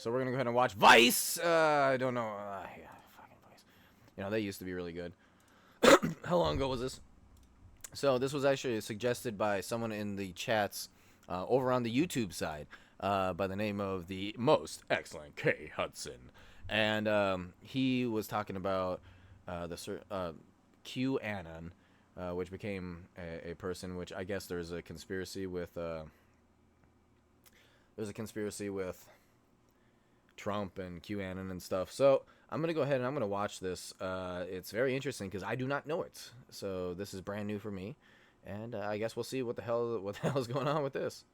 So we're gonna go ahead and watch Vice. I don't know. Yeah, fucking Vice. You know, they used to be really good. How long ago was this? So this was actually suggested by someone in the chats over on the YouTube side by the name of the most excellent K Hudson, and he was talking about the Q Anon, which became a person. Which I guess there's a conspiracy with. There's a conspiracy with Trump and Q Anon and stuff. So I'm gonna go ahead and I'm gonna watch this. It's very interesting because I do not know it. So this is brand new for me, and I guess we'll see what the hell is going on with this.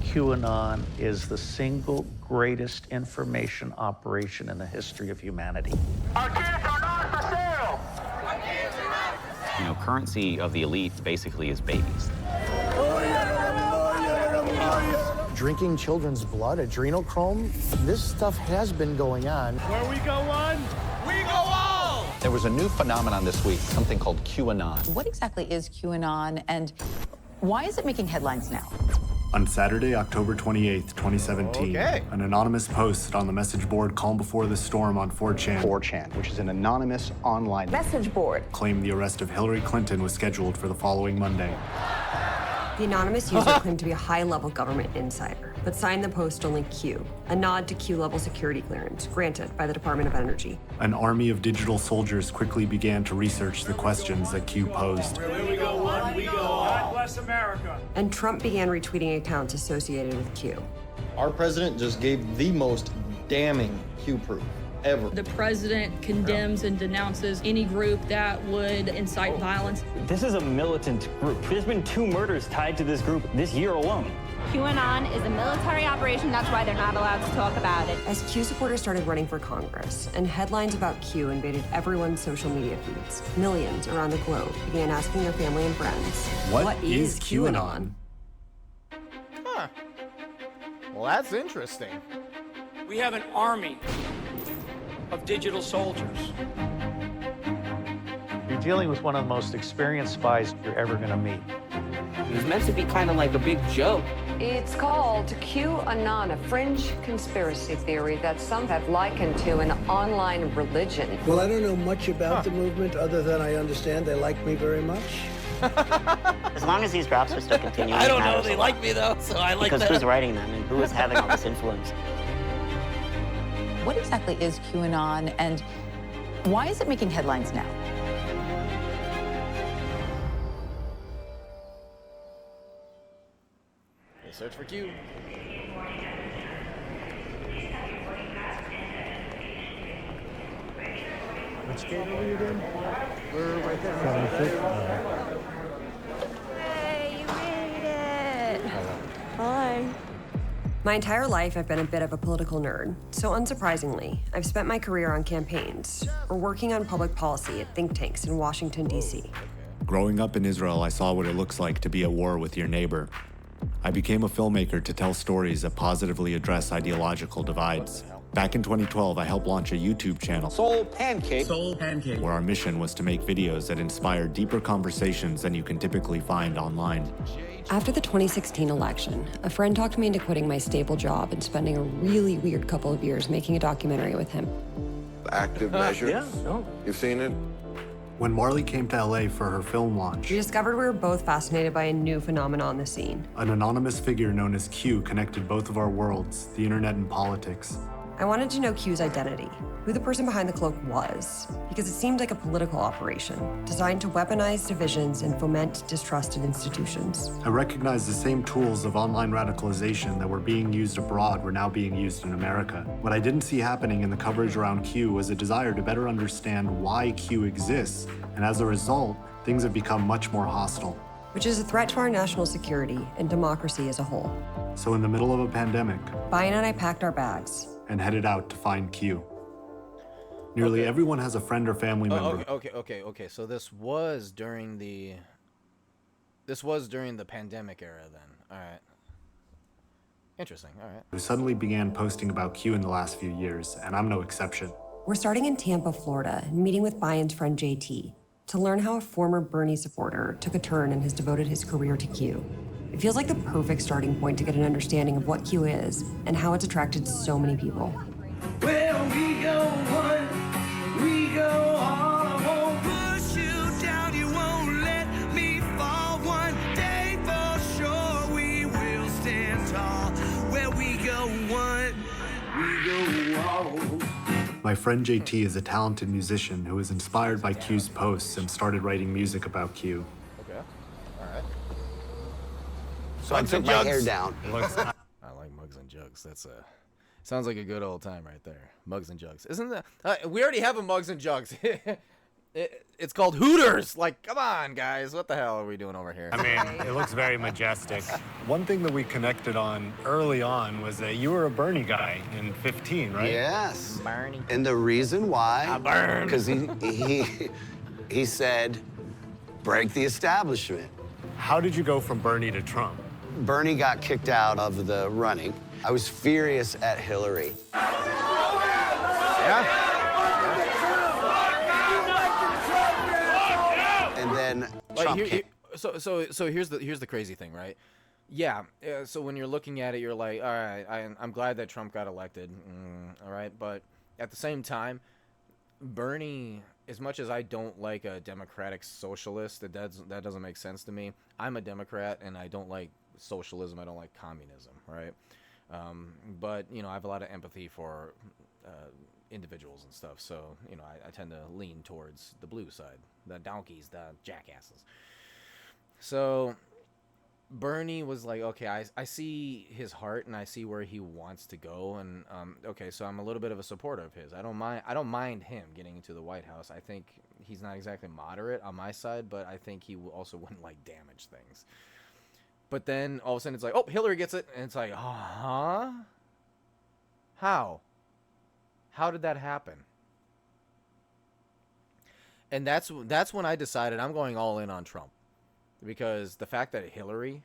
QAnon is the single greatest information operation in the history of humanity. Our kids are not for sale! Our kids are not for sale! You know, currency of the elite basically is babies. Drinking children's blood, adrenochrome, this stuff has been going on. Where we go one, we go all! There was a new phenomenon this week, something called QAnon. What exactly is QAnon, and why is it making headlines now? On Saturday, October 28th, 2017, an anonymous post on the message board Calm Before the Storm on 4chan, 4chan, which is an anonymous online Message board. claimed the arrest of Hillary Clinton was scheduled for the following Monday. The anonymous user claimed to be a high-level government insider, but signed the post only Q, a nod to Q-level security clearance granted by the Department of Energy. An army of digital soldiers quickly began to research the questions that Q posed. Where we go one, we go all. God bless America. And Trump began retweeting accounts associated with Q. Our president just gave the most damning Q proof ever. The president condemns and denounces any group that would incite violence. This is a militant group. There's been 2 murders tied to this group this year alone. QAnon is a military operation. That's why they're not allowed to talk about it. As Q supporters started running for Congress and headlines about Q invaded everyone's social media feeds, millions around the globe began asking their family and friends, what is QAnon? Huh. Well, that's interesting. We have an army of digital soldiers. You're dealing with one of the most experienced spies you're ever going to meet. It was meant to be kind of like a big joke. It's called Q Anon, a fringe conspiracy theory that some have likened to an online religion. Well, I don't know much about the movement other than I understand they like me very much. As long as these drops are still continuing, I don't know. They like me though, so I like that. Because who's writing them and who is having all this influence? What exactly is QAnon, and why is it making headlines now? Okay, search for Q. Which gate are we in? We're right there. Hey, you made it! Hi. My entire life, I've been a bit of a political nerd. So unsurprisingly, I've spent my career on campaigns or working on public policy at think tanks in Washington, D.C. Growing up in Israel, I saw what it looks like to be at war with your neighbor. I became a filmmaker to tell stories that positively address ideological divides. Back in 2012, I helped launch a YouTube channel, Soul Pancake, where our mission was to make videos that inspire deeper conversations than you can typically find online. After the 2016 election, a friend talked me into quitting my stable job and spending a really weird couple of years making a documentary with him. Active Measure? Yeah, no. You've seen it? When Marley came to LA for her film launch, We discovered we were both fascinated by a new phenomenon on the scene. an anonymous figure known as Q connected both of our worlds, the internet and politics. I wanted to know Q's identity, who the person behind the cloak was, because it seemed like a political operation designed to weaponize divisions and foment distrust in institutions. I recognized the same tools of online radicalization that were being used abroad were now being used in America. What I didn't see happening in the coverage around Q was a desire to better understand why Q exists, and as a result, things have become much more hostile. Which is a threat to our national security and democracy as a whole. So in the middle of a pandemic, Brian and I packed our bags. and headed out to find Q. Nearly everyone has a friend or family member. Okay. So this was during the pandemic era then. All right. Interesting. All right. Who suddenly began posting about Q in the last few years, and I'm no exception. We're starting in Tampa, Florida, and meeting with Brian's friend JT to learn how a former Bernie supporter took a turn and has devoted his career to Q. It feels like the perfect starting point to get an understanding of what Q is and how it's attracted so many people. Well, we go one, we go all. I won't push you down, you won't let me fall. One day for sure we will stand tall. Where we go one, we go all. My friend JT is a talented musician who was inspired by Q's posts and started writing music about Q. Okay. All right. So I took my hair down. I like mugs and jugs. That's sounds like a good old time right there. Mugs and jugs. Isn't that? We already have a mugs and jugs. It's called Hooters. Like, come on, guys. What the hell are we doing over here? I mean, it looks very majestic. One thing that we connected on early on was that you were a Bernie guy in 15, right? Yes. Bernie. And the reason why, I burn. because he said, break the establishment. How did you go from Bernie to Trump? Bernie got kicked out of the running. I was furious at Hillary. Yeah. And then Like, Trump came. so here's the crazy thing, right? Yeah. So when you're looking at it, you're like, all right, I'm glad that Trump got elected. All right, but at the same time, Bernie, as much as I don't like a democratic socialist, that doesn't make sense to me. I'm a Democrat, and I don't like socialism. I don't like communism, right? But you know, I have a lot of empathy for individuals and stuff, so you know, I tend to lean towards the blue side, the donkeys, the jackasses. So Bernie was like, okay, I see his heart and I see where he wants to go, and okay, so I'm a little bit of a supporter of his. I don't mind him getting into the White House. I think he's not exactly moderate on my side, but I think he also wouldn't like damage things. But then all of a sudden it's like, oh, Hillary gets it, and it's like, huh? How did that happen? And that's when I decided I'm going all in on Trump, because the fact that Hillary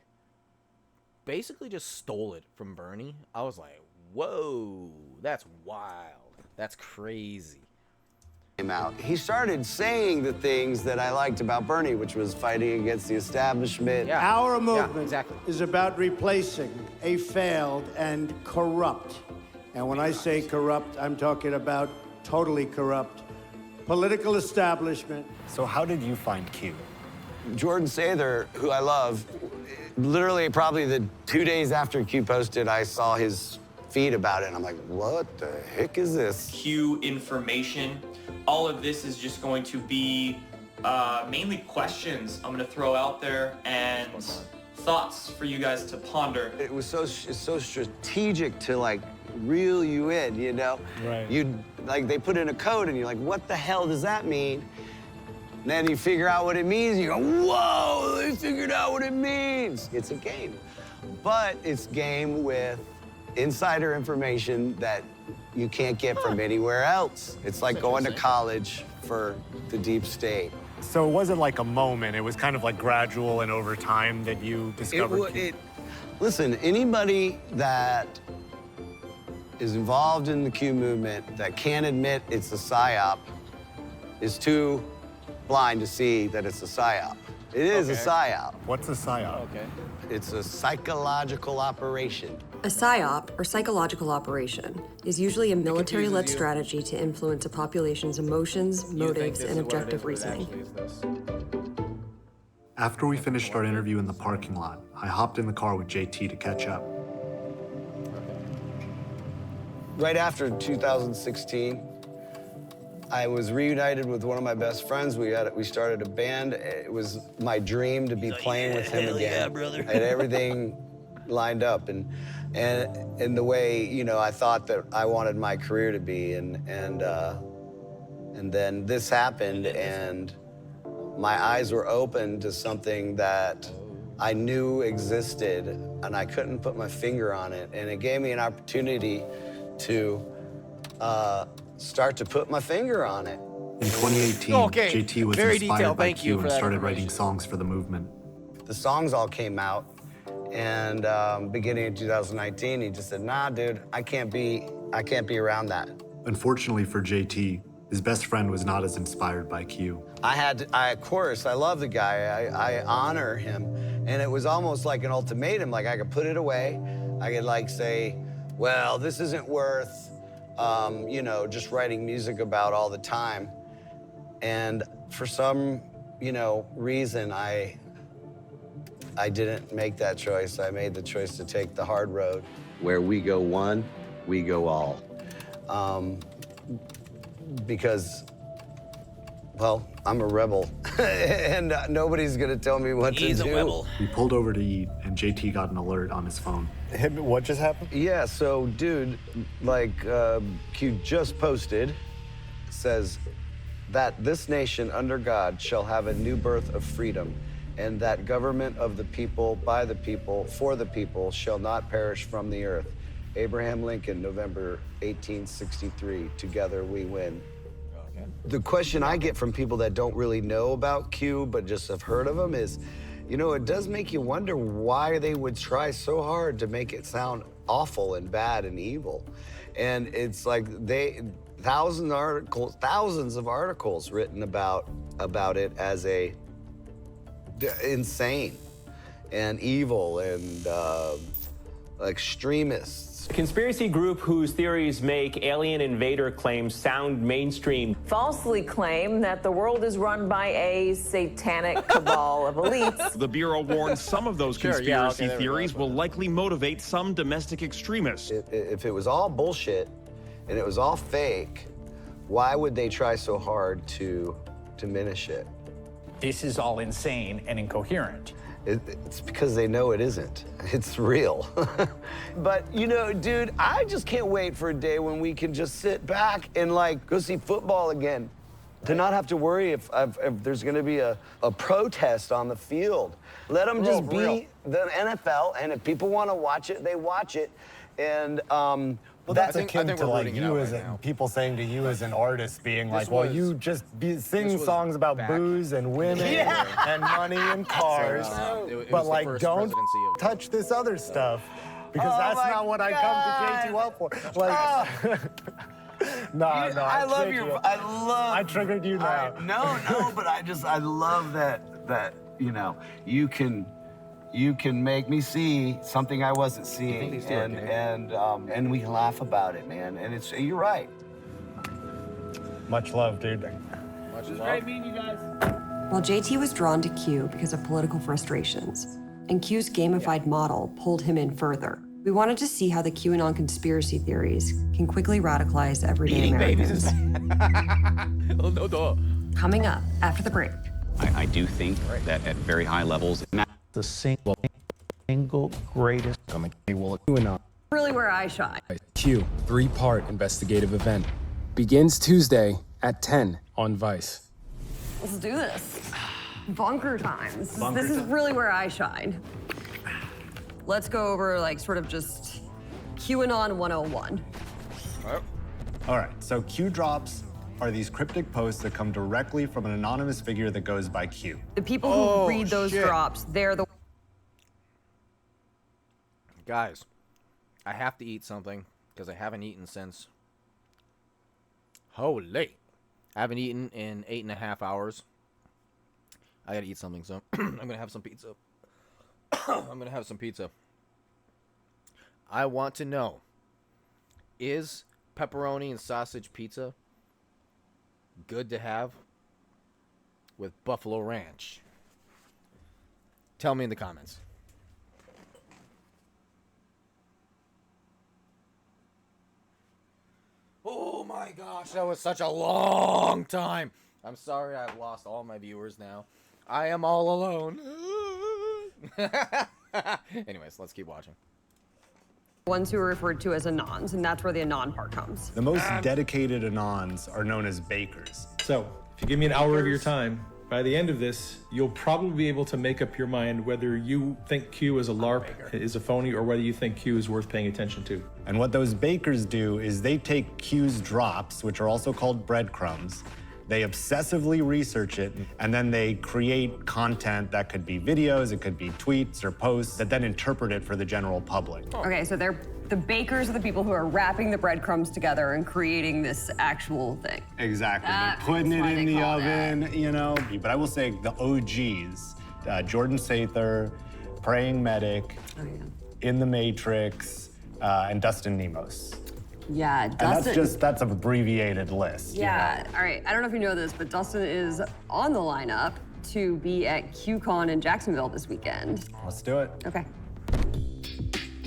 basically just stole it from Bernie, I was like, whoa, that's wild. That's crazy. Out. He started saying the things that I liked about Bernie, which was fighting against the establishment. Yeah. Our movement exactly. is about replacing a failed and corrupt, and when I say corrupt, I'm talking about totally corrupt, political establishment. So how did you find Q? Jordan Sather, who I love, literally probably the 2 days after Q posted, I saw his feed about it, and I'm like, what the heck is this? Q information. All of this is just going to be mainly questions I'm going to throw out there and thoughts for you guys to ponder. It was it's so strategic to like reel you in, you know? Right. They put in a code and you're like, what the hell does that mean? And then you figure out what it means and you go, whoa, they figured out what it means. It's a game. But it's game with insider information that you can't get from anywhere else. It's like going to college for the deep state. So it wasn't like a moment, it was kind of like gradual and over time that you discovered Q? Listen, anybody that is involved in the Q movement that can't admit it's a PSYOP is too blind to see that it's a PSYOP. It is a PSYOP. What's a PSYOP? Okay. It's a psychological operation. A PSYOP, or psychological operation, is usually a military-led strategy to influence a population's emotions, motives, and objective reasoning. After we finished our interview in the parking lot, I hopped in the car with JT to catch up. Right after 2016, I was reunited with one of my best friends. We started a band. It was my dream to be playing with him again. Yeah, brother. I had everything lined up, and the way, you know, I thought that I wanted my career to be, and then this happened, and my eyes were open to something that I knew existed, and I couldn't put my finger on it, and it gave me an opportunity to start to put my finger on it. In 2018, JT was Very inspired detailed. by Thank you Q for and that started writing information. songs for the movement. The songs all came out, and beginning of 2019, he just said, nah, dude, I can't be around that. Unfortunately for JT, his best friend was not as inspired by Q. Of course, I love the guy. I honor him. And it was almost like an ultimatum. Like I could put it away. I could like say, well, this isn't worth, you know, just writing music about all the time. And for some, you know, reason, I didn't make that choice. I made the choice to take the hard road. Where we go one, we go all. Because, well, I'm a rebel, and nobody's gonna tell me what to do. He's a rebel. We pulled over to eat, and JT got an alert on his phone. What just happened? Yeah, so, dude, like, Q just posted, says that this nation under God shall have a new birth of freedom, and that government of the people, by the people, for the people, shall not perish from the earth. Abraham Lincoln, November 1863, together we win. Okay. The question I get from people that don't really know about Q, but just have heard of him is, you know, it does make you wonder why they would try so hard to make it sound awful and bad and evil. And it's like thousands of articles written about it as a insane and evil and extremists. A conspiracy group whose theories make alien invader claims sound mainstream. Falsely claim that the world is run by a satanic cabal of elites. The Bureau warns some of those conspiracy theories will likely motivate some domestic extremists. If it was all bullshit and it was all fake, why would they try so hard to diminish it? This is all insane and incoherent. It's because they know it isn't. It's real. But, you know, dude, I just can't wait for a day when we can just sit back and, like, go see football again. To not have to worry if there's going to be a protest on the field. Let them just be the NFL, and if people want to watch it, they watch it. And, well, that's akin to like you as people saying to you as an artist being like, well, you just sing songs about booze and women and money and cars, but like don't touch this other stuff because that's not what I come to J2L for. Like, no, I triggered you now. No, but I love that you know you can make me see something I wasn't seeing, and we can laugh about it, man. And you're right. Much love, dude. Much love. Great meeting you guys. While JT was drawn to Q because of political frustrations, and Q's gamified model pulled him in further, we wanted to see how the QAnon conspiracy theories can quickly radicalize everyday Americans. Coming up after the break. I do think that at very high levels, the single greatest QAnon. Really where I shine. Q, 3-part investigative event. Begins Tuesday at 10 on Vice. Let's do this. Bunker times. This is really where I shine. Let's go over like sort of just QAnon 101. All right, so Q drops are these cryptic posts that come directly from an anonymous figure that goes by Q. The people who read those drops, they're the... Guys, I have to eat something because I haven't eaten since... Holy. I haven't eaten in 8.5 hours. I gotta eat something, so I'm gonna have some pizza. I'm gonna have some pizza. I want to know, is pepperoni and sausage pizza good to have with buffalo ranch? Tell me in the comments. Oh my gosh, that was such a long time. I'm sorry I've lost all my viewers now. I am all alone. Anyways, let's keep watching. Ones who are referred to as Anons, and that's where the Anon part comes. The most dedicated Anons are known as bakers. So, if you give me an hour of your time, by the end of this, you'll probably be able to make up your mind whether you think Q is a LARP, is a phony, or whether you think Q is worth paying attention to. And what those bakers do is they take Q's drops, which are also called breadcrumbs, they obsessively research it, and then they create content that could be videos, it could be tweets or posts that then interpret it for the general public. Okay, so they're the bakers are the people who are wrapping the breadcrumbs together and creating this actual thing. Exactly. They're putting it in the oven, you know. But I will say the OGs, Jordan Sather, Praying Medic, In the Matrix, and Dustin Nemos. Yeah, Dustin. And that's an abbreviated list. Yeah, all right. I don't know if you know this, but Dustin is on the lineup to be at QCon in Jacksonville this weekend. Let's do it. Okay.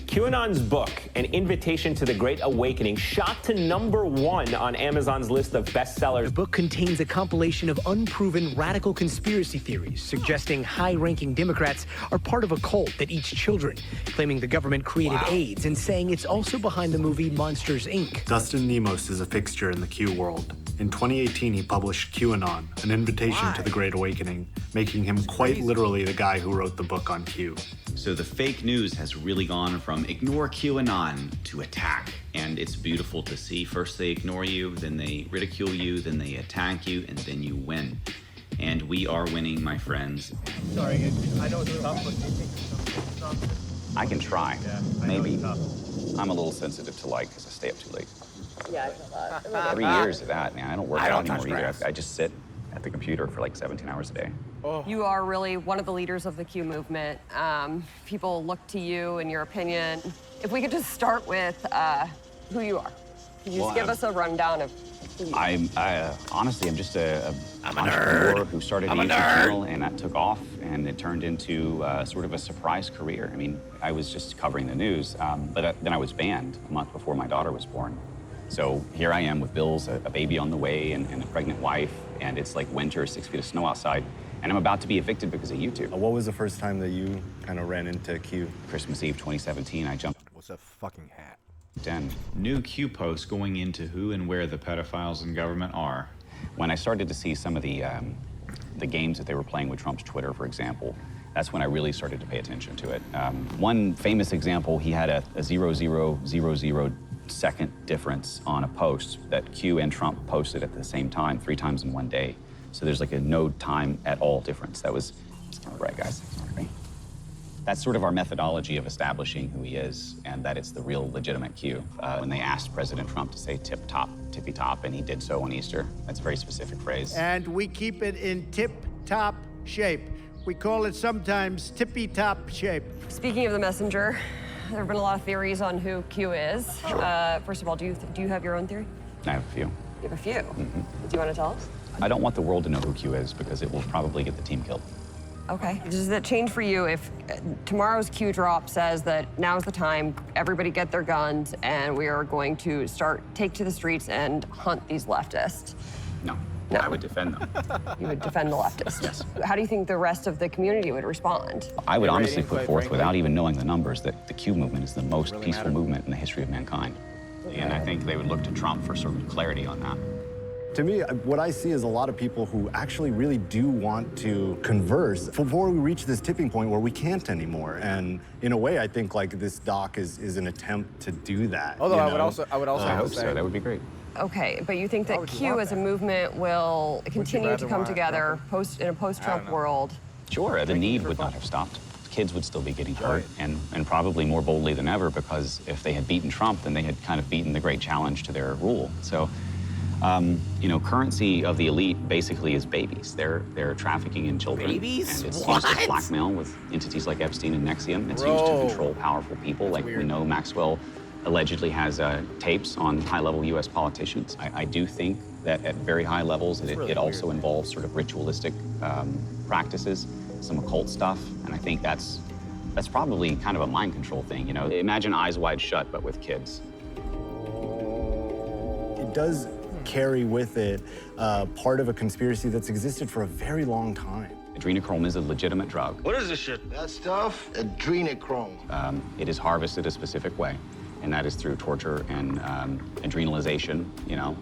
QAnon's book, An Invitation to the Great Awakening, shot to #1 on Amazon's list of bestsellers. The book contains a compilation of unproven radical conspiracy theories suggesting high-ranking Democrats are part of a cult that eats children, claiming the government created AIDS, and saying it's also behind the movie Monsters, Inc. Dustin Nemos is a fixture in the Q world. In 2018, he published Qanon, An Invitation to the Great Awakening, making him quite literally the guy who wrote the book on Q. So the fake news has really gone from ignore QAnon to attack. And it's beautiful to see. First they ignore you, then they ridicule you, then they attack you, and then you win. And we are winning, my friends. Sorry, I know it's tough, but do you think it's tough? I can try. Yeah, Maybe. I'm a little sensitive to light because I stay up too late. Yeah, I feel that. 3 years of that, man. I don't work out anymore either. I just sit at the computer for like 17 hours a day. You are really one of the leaders of the Q movement. People look to you and your opinion. If we could just start with who you are. Can you just give us a rundown of who you are? Honestly, I'm just an entrepreneur who started a YouTube channel, and that took off, and it turned into sort of a surprise career. I mean, I was just covering the news, but then I was banned a month before my daughter was born. So here I am with bills, a baby on the way, and a pregnant wife, and it's like winter, 6 feet of snow outside, and I'm about to be evicted because of YouTube. What was the first time that you kind of ran into Q? Christmas Eve 2017, I jumped. What's a fucking hat? New Q posts going into who and where the pedophiles in government are. When I started to see some of the games that they were playing with Trump's Twitter, for example, that's when I really started to pay attention to it. One famous example, he had a 0.0000 second difference on a post that Q and Trump posted at the same time, 3 times in one day. So there's like a no time at all difference. It's kind of right, guys. Sorry. That's sort of our methodology of establishing who he is and that it's the real legitimate Q. When they asked President Trump to say tip top, tippy top, and he did so on Easter, that's a very specific phrase. And we keep it in tip-top shape. We call it sometimes tippy-top shape. Speaking of the messenger, there have been a lot of theories on who Q is. Sure. First of all, do you have your own theory? I have a few. You have a few? Do you want to tell us? I don't want the world to know who Q is because it will probably get the team killed. Okay. Does that change for you if tomorrow's Q drop says that now's the time, everybody get their guns, and we are going to take to the streets and hunt these leftists? No. I would defend them. You would defend the leftists? Yes. How do you think the rest of the community would respond? I would honestly put forth, without even knowing the numbers, that the Q movement is the most peaceful movement in the history of mankind. And I think they would look to Trump for sort of clarity on that. To me, what I see is a lot of people who actually really do want to converse before we reach this tipping point where we can't anymore. And in a way, I think like this doc is an attempt to do that. Although I would also I hope so. That would be great. Okay, but you think that Q as a movement will continue to come together in a post-Trump world? Sure, the need would not have stopped. Kids would still be getting hurt, and probably more boldly than ever, because if they had beaten Trump, then they had kind of beaten the great challenge to their rule. So, currency of the elite basically is babies. They're trafficking in children. Babies? And it's used as blackmail with entities like Epstein and Nexium. It's used to control powerful people. Like we know Maxwell allegedly has tapes on high-level U.S. politicians. I do think that at very high levels, it also involves sort of ritualistic practices, some occult stuff, and I think that's probably kind of a mind control thing. You know, imagine Eyes Wide Shut, but with kids. It does carry with it part of a conspiracy that's existed for a very long time. Adrenochrome is a legitimate drug. What is this shit? That stuff, adrenochrome. It is harvested a specific way, and that is through torture and adrenalization,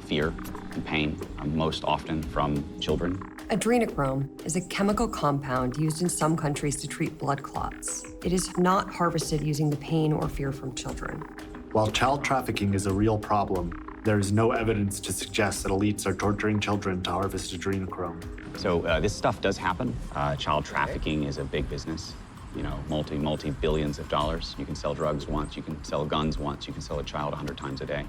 fear and pain, most often from children. Adrenochrome is a chemical compound used in some countries to treat blood clots. It is not harvested using the pain or fear from children. While child trafficking is a real problem, there is no evidence to suggest that elites are torturing children to harvest adrenochrome. So this stuff does happen. Child trafficking is a big business. Multi-billions of dollars. You can sell drugs once, you can sell guns once, you can sell a child 100 times a day.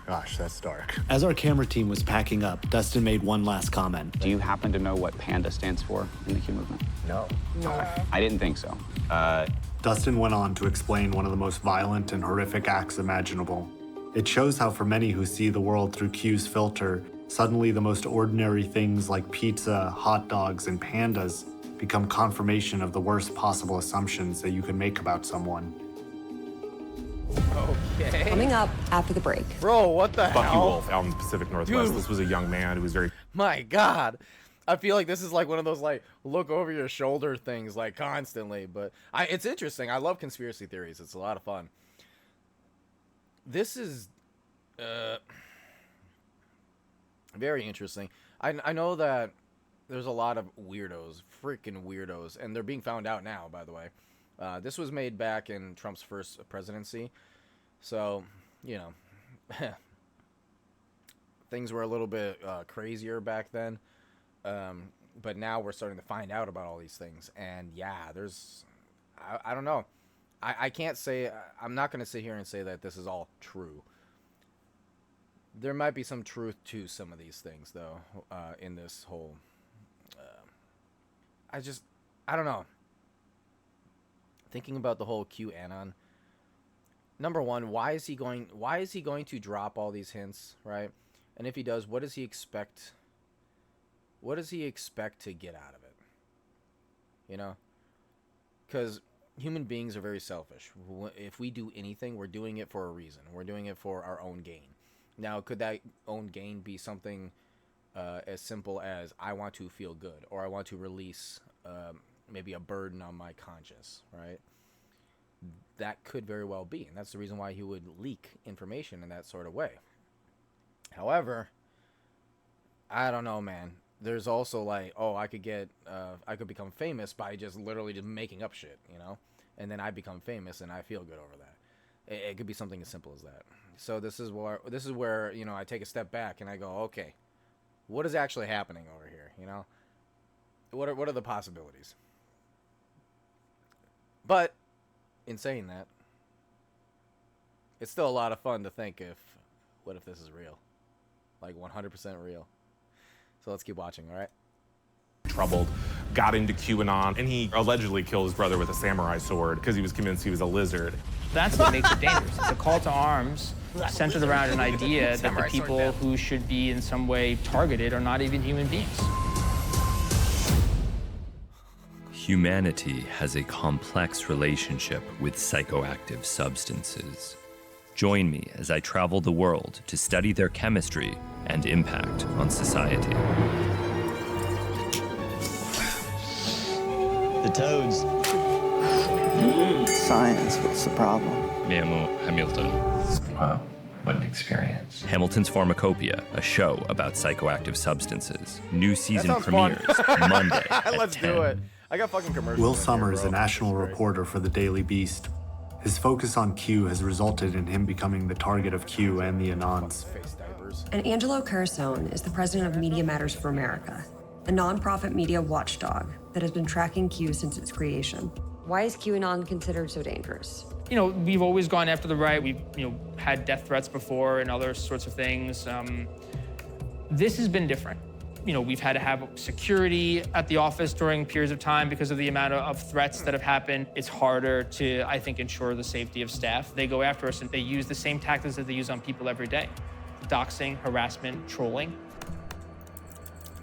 Gosh, that's dark. As our camera team was packing up, Dustin made one last comment. Do you happen to know what PANDA stands for in the Q movement? No. I didn't think so. Dustin went on to explain one of the most violent and horrific acts imaginable. It shows how for many who see the world through Q's filter, suddenly the most ordinary things like pizza, hot dogs, and pandas become confirmation of the worst possible assumptions that you can make about someone. Okay. Coming up after the break. Bro, what the Bucky hell? Wolf out in the Pacific Northwest. Dude. This was a young man who was very... My God. I feel like this is like one of those like look over your shoulder things like constantly, but it's interesting. I love conspiracy theories. It's a lot of fun. This is very interesting. I know that there's a lot of weirdos, freaking weirdos, and they're being found out now, by the way. This was made back in Trump's first presidency, so, you know, things were a little bit crazier back then, but now we're starting to find out about all these things, and yeah, there's, I don't know. I can't say, I'm not going to sit here and say that this is all true. There might be some truth to some of these things, though, in this whole, I don't know. Thinking about the whole Q Anon. Number one, why is he going to drop all these hints, right? And if he does, what does he expect? What does he expect to get out of it? You know? Because human beings are very selfish. If we do anything, we're doing it for a reason. We're doing it for our own gain. Now, could that own gain be something as simple as I want to feel good, or I want to release maybe a burden on my conscience, right? That could very well be, and that's the reason why he would leak information in that sort of way. However, I don't know, man. There's also like, oh, I could become famous by just literally just making up shit, you know? And then I become famous and I feel good over that. It could be something as simple as that. So this is where, you know, I take a step back and I go, okay, what is actually happening over here, you know? What are the possibilities? But in saying that, it's still a lot of fun to think what if this is real? Like 100% real. So let's keep watching, all right? troubled, got into QAnon, and he allegedly killed his brother with a samurai sword because he was convinced he was a lizard. That's what makes it dangerous. It's a call to arms centered around an idea that the people who should be in some way targeted are not even human beings. Humanity has a complex relationship with psychoactive substances. Join me as I travel the world to study their chemistry and impact on society. The toads. Science, what's the problem? Me llamo Hamilton. Wow, what an experience. Hamilton's Pharmacopoeia, a show about psychoactive substances. New season sounds fun. premieres Monday at Let's 10. do it. I got fucking commercials. Will in here, Summers, bro. a national reporter for the Daily Beast. His focus on Q has resulted in him becoming the target of Q and the Anons. And Angelo Carasone is the president of Media Matters for America, a nonprofit media watchdog that has been tracking Q since its creation. Why is QAnon considered so dangerous? You know, we've always gone after the right. We've, had death threats before and other sorts of things. This has been different. We've had to have security at the office during periods of time because of the amount of threats that have happened. It's harder to, I think, ensure the safety of staff. They go after us and they use the same tactics that they use on people every day. Doxing, harassment, trolling.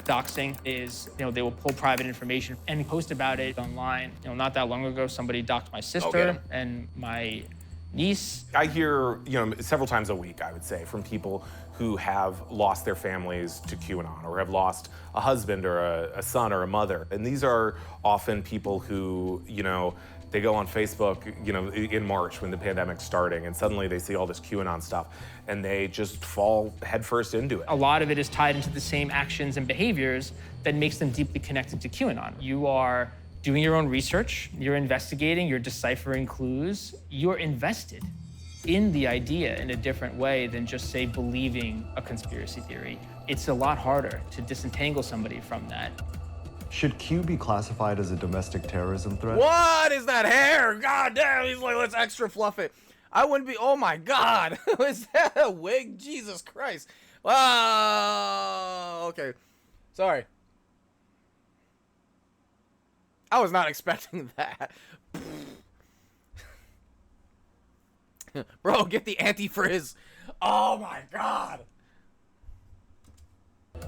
Doxing is, they will pull private information and post about it online. Not that long ago, somebody doxed my sister and my niece. I hear, several times a week, I would say, from people who have lost their families to QAnon or have lost a husband or a son or a mother. And these are often people who, they go on Facebook, in March when the pandemic's starting, and suddenly they see all this QAnon stuff, and they just fall headfirst into it. A lot of it is tied into the same actions and behaviors that makes them deeply connected to QAnon. You are doing your own research, you're investigating, you're deciphering clues, you're invested in the idea in a different way than just, say, believing a conspiracy theory. It's a lot harder to disentangle somebody from that. Should Q be classified as a domestic terrorism threat? What is that hair? God damn, he's like, let's extra fluff it. I wouldn't be. Oh my God, is that a wig? Jesus Christ! Wow. Okay, sorry. I was not expecting that. Bro, get the anti-frizz. Oh my God.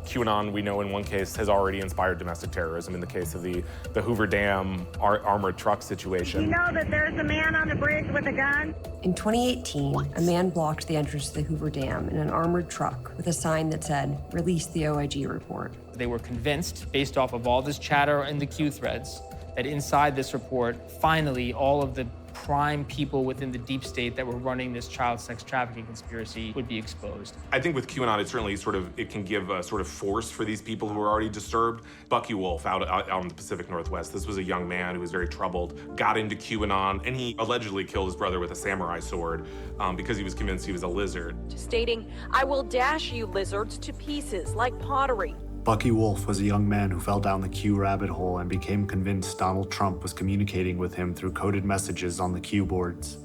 QAnon, we know in one case, has already inspired domestic terrorism in the case of the Hoover Dam armored truck situation. You know that there's a man on the bridge with a gun? In 2018, a man blocked the entrance to the Hoover Dam in an armored truck with a sign that said, "Release the OIG report." They were convinced, based off of all this chatter in the Q threads, that inside this report, finally, all of the prime people within the deep state that were running this child sex trafficking conspiracy would be exposed. I think with QAnon, it certainly it can give a sort of force for these people who are already disturbed. Bucky Wolf out in the Pacific Northwest, this was a young man who was very troubled, got into QAnon, and he allegedly killed his brother with a samurai sword because he was convinced he was a lizard. Stating, "I will dash you lizards to pieces like pottery." Bucky Wolf was a young man who fell down the Q rabbit hole and became convinced Donald Trump was communicating with him through coded messages on the Q boards.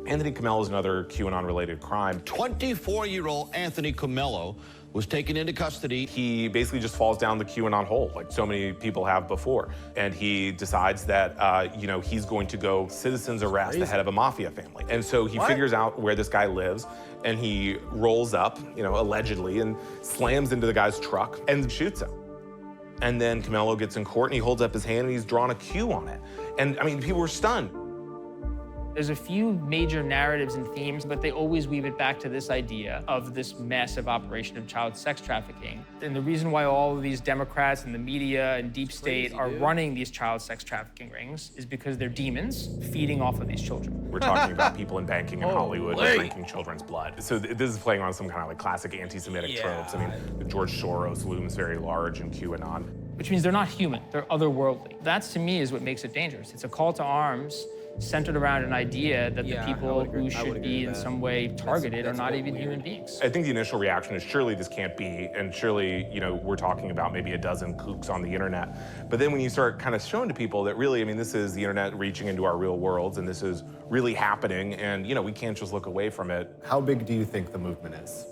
Anthony Comello is another QAnon-related crime. 24-year-old Anthony Comello was taken into custody. He basically just falls down the QAnon hole, like so many people have before. And he decides that, he's going to go citizen's arrest the head of a mafia family. And so he figures out where this guy lives, and he rolls up, allegedly, and slams into the guy's truck and shoots him. And then Comello gets in court, and he holds up his hand, and he's drawn a Q on it. And, people were stunned. There's a few major narratives and themes, but they always weave it back to this idea of this massive operation of child sex trafficking. And the reason why all of these Democrats and the media and deep state are running these child sex trafficking rings is because they're demons feeding off of these children. We're talking about people in banking in Hollywood drinking children's blood. So this is playing on some kind of like classic anti-Semitic tropes. I mean, George Soros looms very large in QAnon. Which means they're not human, they're otherworldly. That, to me, is what makes it dangerous. It's a call to arms centered around an idea that the people who should be in some way targeted are not even human beings. I think the initial reaction is surely this can't be, and surely, we're talking about maybe a dozen kooks on the internet. But then when you start kind of showing to people that really, this is the internet reaching into our real worlds, and this is really happening, and we can't just look away from it. How big do you think the movement is?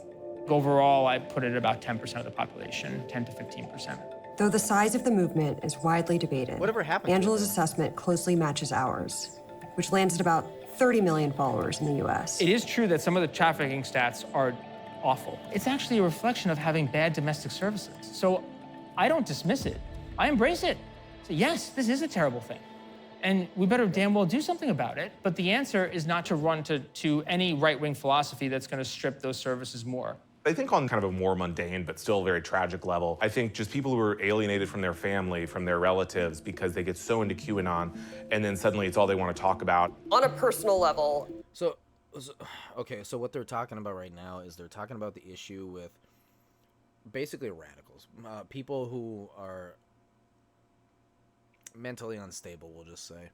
Overall, I put it at about 10% of the population, 10 to 15%. Though the size of the movement is widely debated, whatever happened Angela's assessment closely matches ours, which lands at about 30 million followers in the US. It is true that some of the trafficking stats are awful. It's actually a reflection of having bad domestic services. So I don't dismiss it. I embrace it. So yes, this is a terrible thing. And we better damn well do something about it. But the answer is not to run to any right-wing philosophy that's going to strip those services more. I think on kind of a more mundane but still very tragic level, I think just people who are alienated from their family, from their relatives, because they get so into QAnon, and then suddenly it's all they want to talk about. On a personal level. So what they're talking about right now is they're talking about the issue with basically radicals, people who are mentally unstable, we'll just say,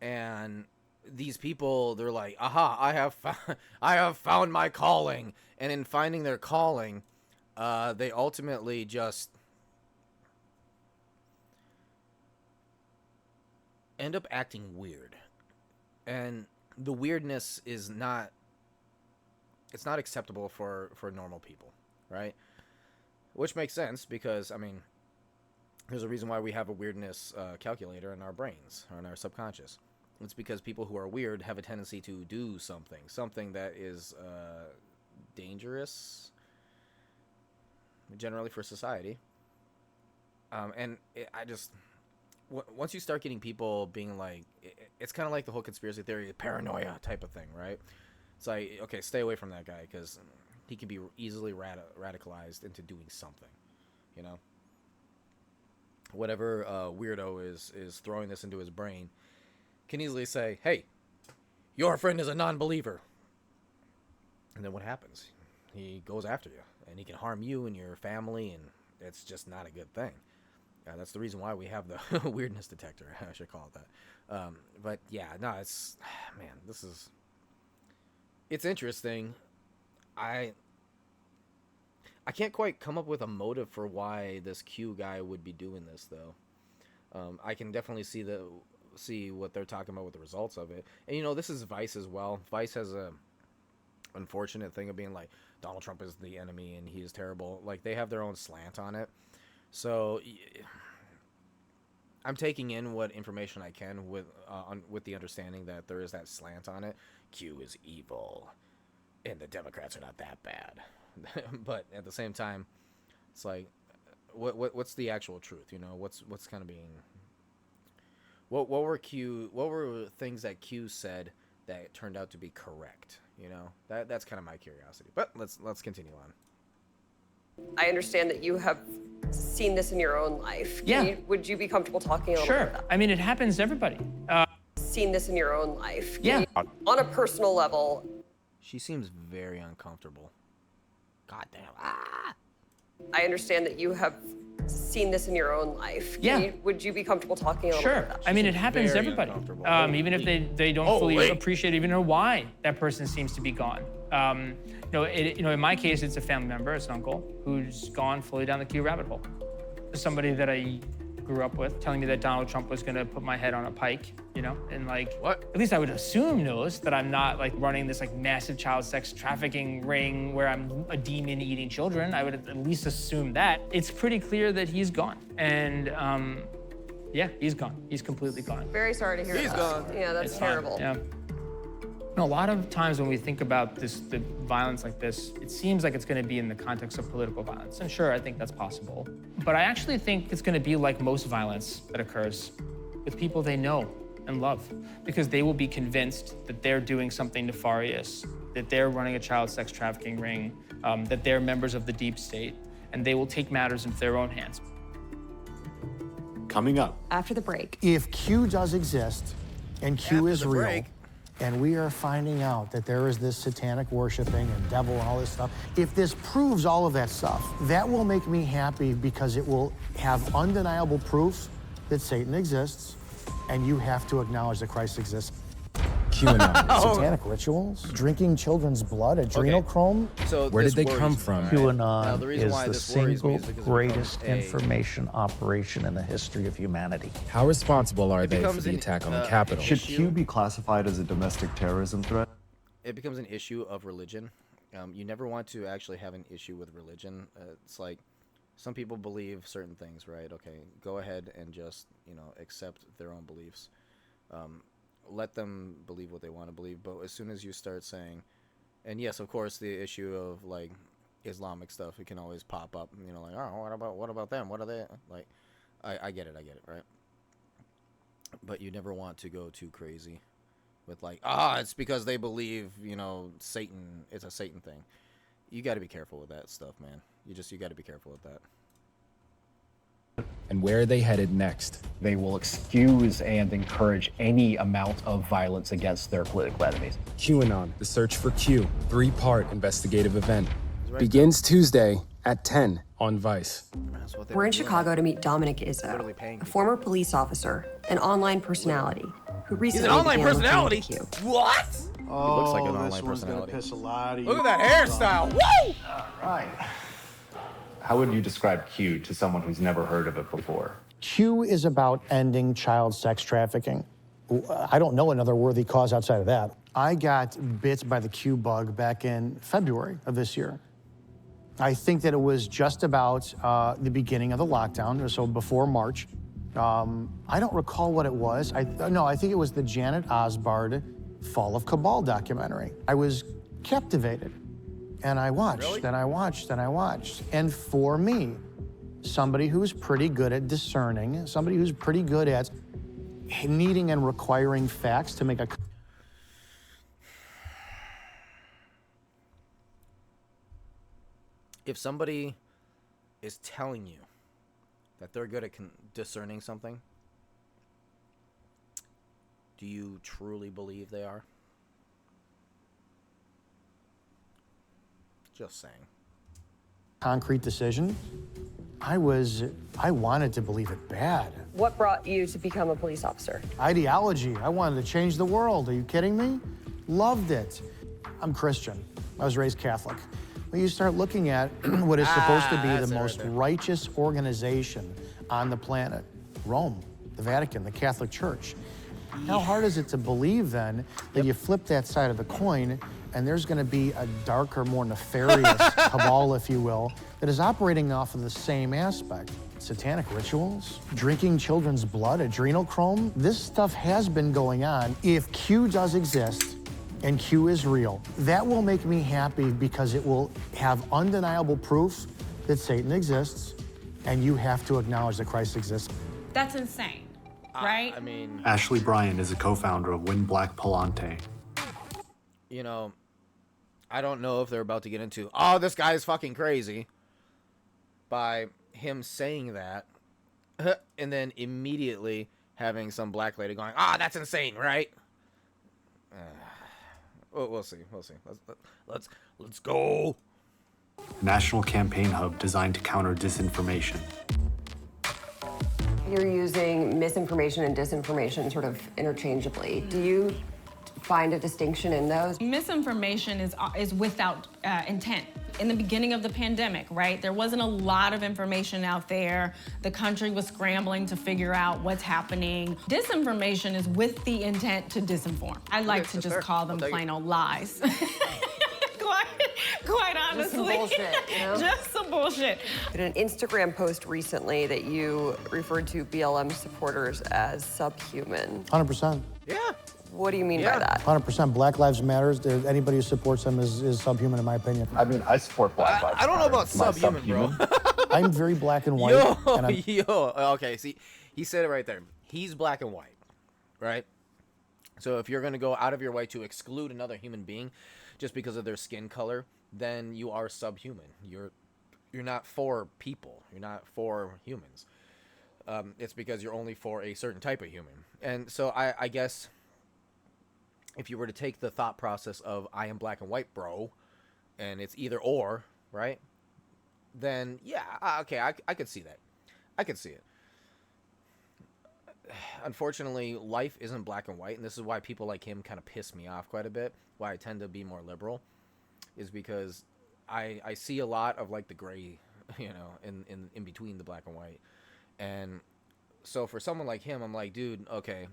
and these people, they're like, aha, I have found my calling. And in finding their calling, they ultimately just end up acting weird. And the weirdness is not acceptable for normal people, right? Which makes sense because, there's a reason why we have a weirdness calculator in our brains or in our subconscious. It's because people who are weird have a tendency to do something that is dangerous, generally for society. Once you start getting people being like, it's kind of like the whole conspiracy theory, paranoia type of thing, right? It's like, okay, stay away from that guy because he can be easily radicalized into doing something, Whatever weirdo is throwing this into his brain can easily say, hey, your friend is a non-believer. And then what happens? He goes after you, and he can harm you and your family, and it's just not a good thing. That's the reason why we have the weirdness detector, I should call it that. But yeah, no, it's interesting. I can't quite come up with a motive for why this Q guy would be doing this, though. I can definitely see see what they're talking about with the results of it. And you know, this is Vice as well. Vice has a unfortunate thing of being like, Donald Trump is the enemy and he is terrible. Like, they have their own slant on it. So I'm taking in what information I can with the understanding that there is that slant on it. Q is evil, and the Democrats are not that bad. But at the same time, it's like, what's the actual truth? You know, what's kind of being, what were things that Q said that turned out to be correct? You know, that's kind of my curiosity. But let's continue on. I understand that you have seen this in your own life. Would you be comfortable talking a little bit about that? I mean, it happens to everybody. Seen this in your own life. Yeah. On a personal level. She seems very uncomfortable. God damn. I understand that you have seen this in your own life. Would you be comfortable talking a little bit about that? I mean, it happens to everybody. Even if they don't fully appreciate, even know why that person seems to be gone. In my case, it's a family member, it's an uncle, who's gone fully down the Q rabbit hole. Somebody that I grew up with telling me that Donald Trump was gonna put my head on a pike, you know, and like, what? At least I would assume knows that I'm not like running this like massive child sex trafficking ring where I'm a demon eating children. I would at least assume that. It's pretty clear that he's gone. And yeah, he's gone. He's completely gone. Very sorry to hear that. He's gone. Yeah, that's It's terrible. Yeah. A lot of times when we think about the violence like this, it seems like it's going to be in the context of political violence. And sure, I think that's possible. But I actually think it's going to be like most violence that occurs with people they know and love, because they will be convinced that they're doing something nefarious, that they're running a child sex trafficking ring, that they're members of the deep state, and they will take matters into their own hands. Coming up. After the break. If Q does exist, and Q is real, and we are finding out that there is this satanic worshiping and devil and all this stuff, if this proves all of that stuff, that will make me happy, because it will have undeniable proof that Satan exists, and you have to acknowledge that Christ exists. QAnon. Satanic rituals, drinking children's blood, adrenochrome. So where did they come from? QAnon the is reason why the this worries me single is because it greatest becomes a- information operation in the history of humanity. How responsible are they for becomes the an, attack on the Capitol? Should Q be classified as a domestic terrorism threat? It becomes an issue of religion. You never want to actually have an issue with religion. It's like, some people believe certain things, right? Okay, go ahead and just, accept their own beliefs. Let them believe what they want to believe. But as soon as you start saying, and yes, of course, the issue of like Islamic stuff, it can always pop up. Like, oh, what about them? What are they like? I get it, right? But you never want to go too crazy with like, it's because they believe, Satan. It's a Satan thing. You got to be careful with that stuff, man. You got to be careful with that. And where are they headed next? They will excuse and encourage any amount of violence against their political enemies. QAnon, the search for Q, 3-part investigative event. Begins Tuesday at 10 on Vice. We're in Chicago to meet Dominic Izzo, a former police officer, an online personality, who recently online began looking personality? into Q. What? Oh, looks like an this online one's gonna personality. piss a lot of Look you at that hairstyle. Woo! All right. How would you describe Q to someone who's never heard of it before? Q is about ending child sex trafficking. I don't know another worthy cause outside of that. I got bit by the Q bug back in February of this year. I think that it was just about the beginning of the lockdown, so before March. I don't recall what it was. I think it was the Janet Osbard Fall of Cabal documentary. I was captivated, and I watched, and I watched, and I watched. And for me, somebody who's pretty good at discerning, somebody who's pretty good at needing and requiring facts to make a... If somebody is telling you that they're good at discerning something, do you truly believe they are? Just saying. concrete decision, I wanted to believe it bad. What brought you to become a police officer? Ideology. I wanted to change the world. Are you kidding me? Loved it. I'm Christian. I was raised Catholic. When you start looking at what is supposed to be the most righteous organization on the planet, Rome, the Vatican, the Catholic Church, How hard is it to believe then that you flip that side of the coin and there's going to be a darker, more nefarious cabal, if you will, that is operating off of the same aspect? Satanic rituals, drinking children's blood, adrenochrome. This stuff has been going on. If Q does exist and Q is real, that will make me happy because it will have undeniable proof that Satan exists, and you have to acknowledge that Christ exists. That's insane, right? I mean, Ashley Bryan is a co-founder of Win Black Palante. You know, I don't know if they're about to get into, oh, this guy is fucking crazy, by him saying that, and then immediately having some black lady going, ah, that's insane, right? We'll see. Let's go. A national campaign hub designed to counter disinformation. You're using misinformation and disinformation sort of interchangeably. Do you find a distinction in those? Misinformation is without intent. In the beginning of the pandemic, right, there wasn't a lot of information out there. The country was scrambling to figure out what's happening. Disinformation is with the intent to disinform. I like to just call them plain old lies. Quite honestly. Just some bullshit, you know? Just some bullshit. In an Instagram post recently that you referred to BLM supporters as subhuman. 100%. Yeah. What do you mean by that? 100%. Black Lives Matter. Anybody who supports them is subhuman, in my opinion. I mean, I support Black Lives I don't know Matter. about subhuman, bro. I'm very black and white. Okay, see, he said it right there. He's black and white, right? So if you're going to go out of your way to exclude another human being just because of their skin color, then you are subhuman. You're not for people. You're not for humans. It's because you're only for a certain type of human. And so I guess if you were to take the thought process of I am black and white, bro, and it's either or, right? Then, yeah, okay, I could see that. I could see it. Unfortunately, life isn't black and white, and this is why people like him kind of piss me off quite a bit, why I tend to be more liberal, is because I see a lot of, like, the gray, you know, in between the black and white. And so for someone like him, I'm like, dude, okay,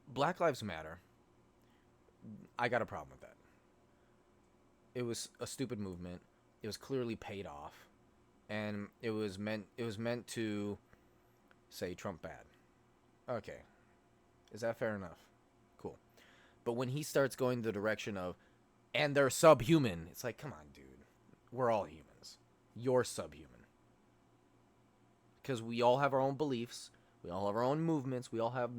Black Lives Matter, I got a problem with that. It was a stupid movement. It was clearly paid off, and it was meant to say Trump bad. Okay, is that fair enough? Cool. But when he starts going the direction of, and they're subhuman, it's like, come on, dude. We're all humans. You're subhuman. Because we all have our own beliefs. We all have our own movements. We all have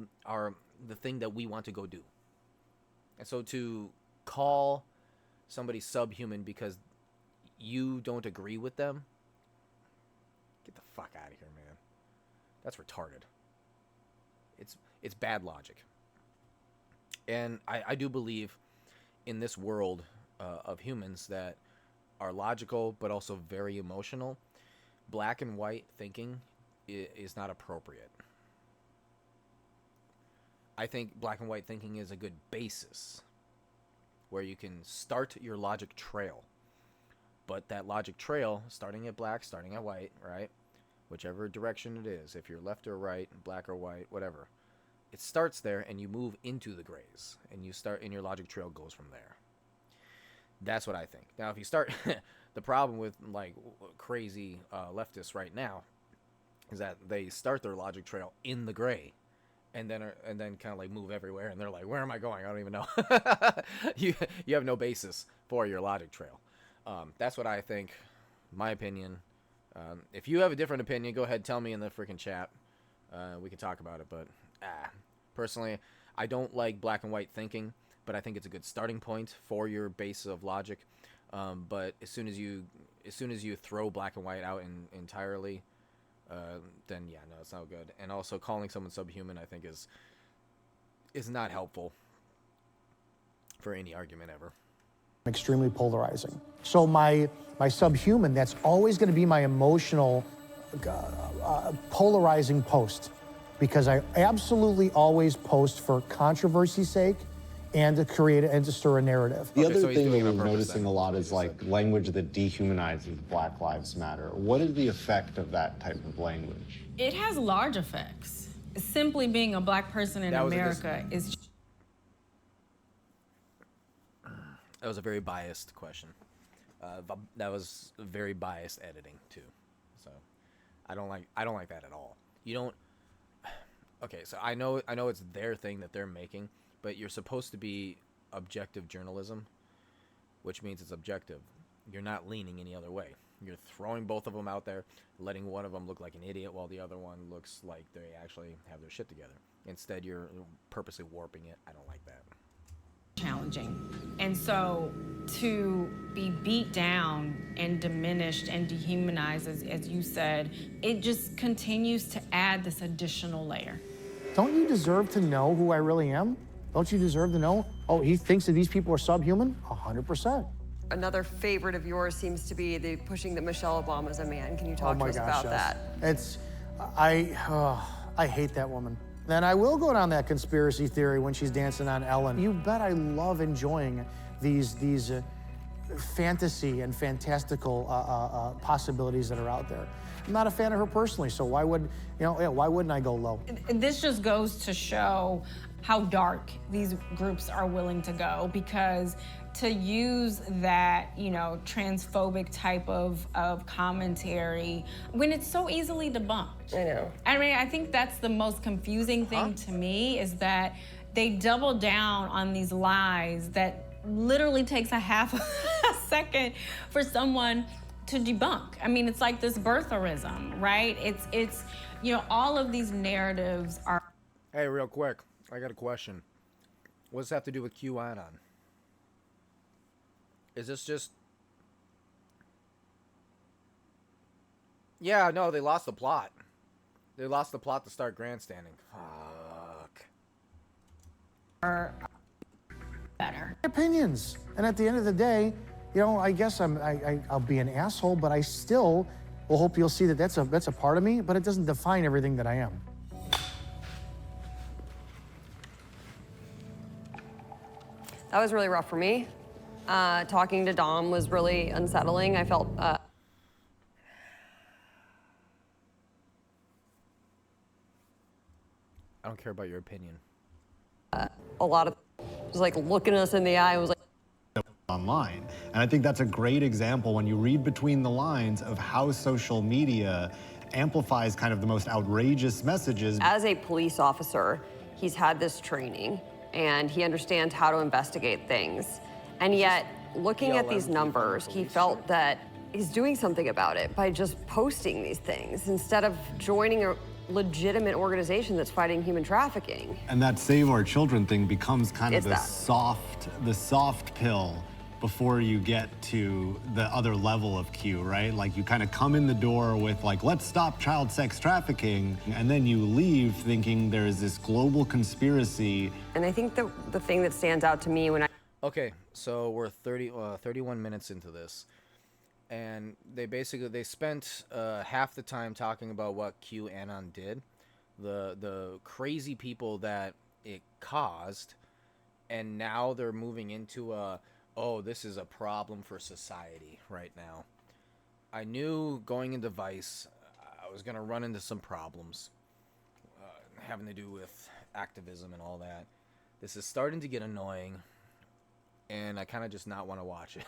the thing that we want to go do. And so to call somebody subhuman because you don't agree with them, get the fuck out of here, man. That's retarded. It's bad logic. And I do believe in this world of humans that are logical but also very emotional, black and white thinking is not appropriate. I think black and white thinking is a good basis where you can start your logic trail. But that logic trail, starting at black, starting at white, right? Whichever direction it is, if you're left or right, black or white, whatever. It starts there and you move into the grays. And you start, and your logic trail goes from there. That's what I think. Now, if you start, the problem with like crazy leftists right now is that they start their logic trail in the gray. And then kind of like move everywhere, and they're like, "Where am I going? I don't even know." you have no basis for your logic trail. That's what I think. My opinion. If you have a different opinion, go ahead, tell me in the freaking chat. We can talk about it. But personally, I don't like black and white thinking, but I think it's a good starting point for your base of logic. But as soon as you throw black and white out entirely. Then yeah, no, it's not good. And also calling someone subhuman, I think, is not helpful for any argument ever. Extremely polarizing. So my subhuman, that's always going to be my emotional polarizing post, because I absolutely always post for controversy's sake and to create and to stir a narrative. The other so he's thing doing that it on we're purpose noticing then, a lot is like language that dehumanizes Black Lives Matter. What is the effect of that type of language? It has large effects. Simply being a Black person in America is. That was a very biased question. That was very biased editing too. So I don't like that at all. You don't. Okay, so I know it's their thing that they're making, but you're supposed to be objective journalism, which means it's objective. You're not leaning any other way. You're throwing both of them out there, letting one of them look like an idiot while the other one looks like they actually have their shit together. Instead, you're purposely warping it. I don't like that. Challenging. And so to be beat down and diminished and dehumanized, as you said, it just continues to add this additional layer. Don't you deserve to know who I really am? Don't you deserve to know, oh, he thinks that these people are subhuman? 100%. Another favorite of yours seems to be the pushing that Michelle Obama is a man. Can you talk to us about that? I hate that woman. Then I will go down that conspiracy theory when she's dancing on Ellen. You bet I love enjoying these fantasy and fantastical possibilities that are out there. I'm not a fan of her personally, so why wouldn't I go low? This just goes to show how dark these groups are willing to go, because to use that, transphobic type of commentary when it's so easily debunked. I know. I mean, I think that's the most confusing thing to me, is that they double down on these lies that literally takes a half a second for someone to debunk. I mean, it's like this birtherism, right? It's all of these narratives are. Hey, real quick, I got a question. What does that have to do with Q Anon? Is this just... Yeah, no, they lost the plot. They lost the plot to start grandstanding. Fuck. Are better. Opinions. And at the end of the day, I guess I'll be an asshole, but I still will hope you'll see that that's a part of me, but it doesn't define everything that I am. That was really rough for me. Talking to Dom was really unsettling. I felt I don't care about your opinion. A lot of just like looking us in the eye was like online. And I think that's a great example when you read between the lines of how social media amplifies kind of the most outrageous messages. As a police officer, he's had this training and he understands how to investigate things. And yet, looking at these numbers, he felt that he's doing something about it by just posting these things instead of joining a legitimate organization that's fighting human trafficking. And that Save Our Children thing becomes kind of the that. soft pill before you get to the other level of Q, right? Like you kind of come in the door with like, let's stop child sex trafficking, and then you leave thinking there is this global conspiracy. And I think the thing that stands out to me when I... Okay, so we're 31 minutes into this, and they spent half the time talking about what Q Anon did, the crazy people that it caused, and now they're moving into oh, this is a problem for society right now. I knew going into Vice, I was gonna run into some problems having to do with activism and all that. This is starting to get annoying, and I kind of just not want to watch it.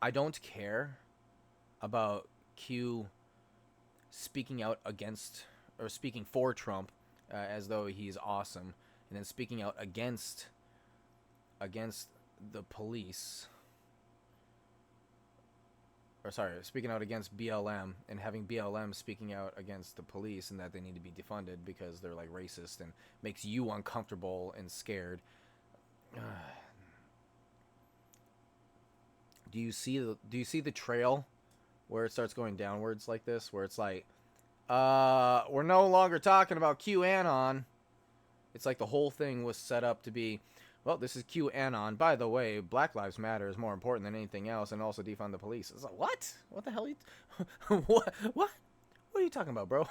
I don't care about Q speaking out against or speaking for Trump as though he's awesome, and then speaking out against the police, or sorry, speaking out against BLM, and having BLM speaking out against the police and that they need to be defunded because they're like racist and makes you uncomfortable and scared. Do you see the trail where it starts going downwards like this, where it's like, we're no longer talking about Q Anon. It's like the whole thing was set up to be, well, this is Q Anon. By the way, Black Lives Matter is more important than anything else, and also defund the police. It's like, what? What the hell? What What are you talking about, bro?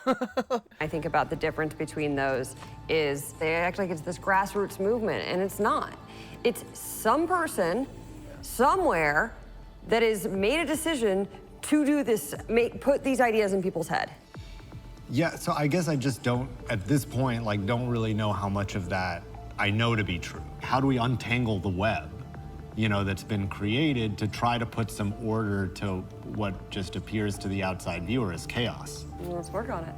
I think about the difference between those is they act like it's this grassroots movement, and it's not. It's some person somewhere that has made a decision to do this, put these ideas in people's head. Yeah, so I guess I just don't, at this point, like, don't really know how much of that I know to be true. How do we untangle the web, you know, that's been created to try to put some order to what just appears to the outside viewer as chaos? Well, let's work on it.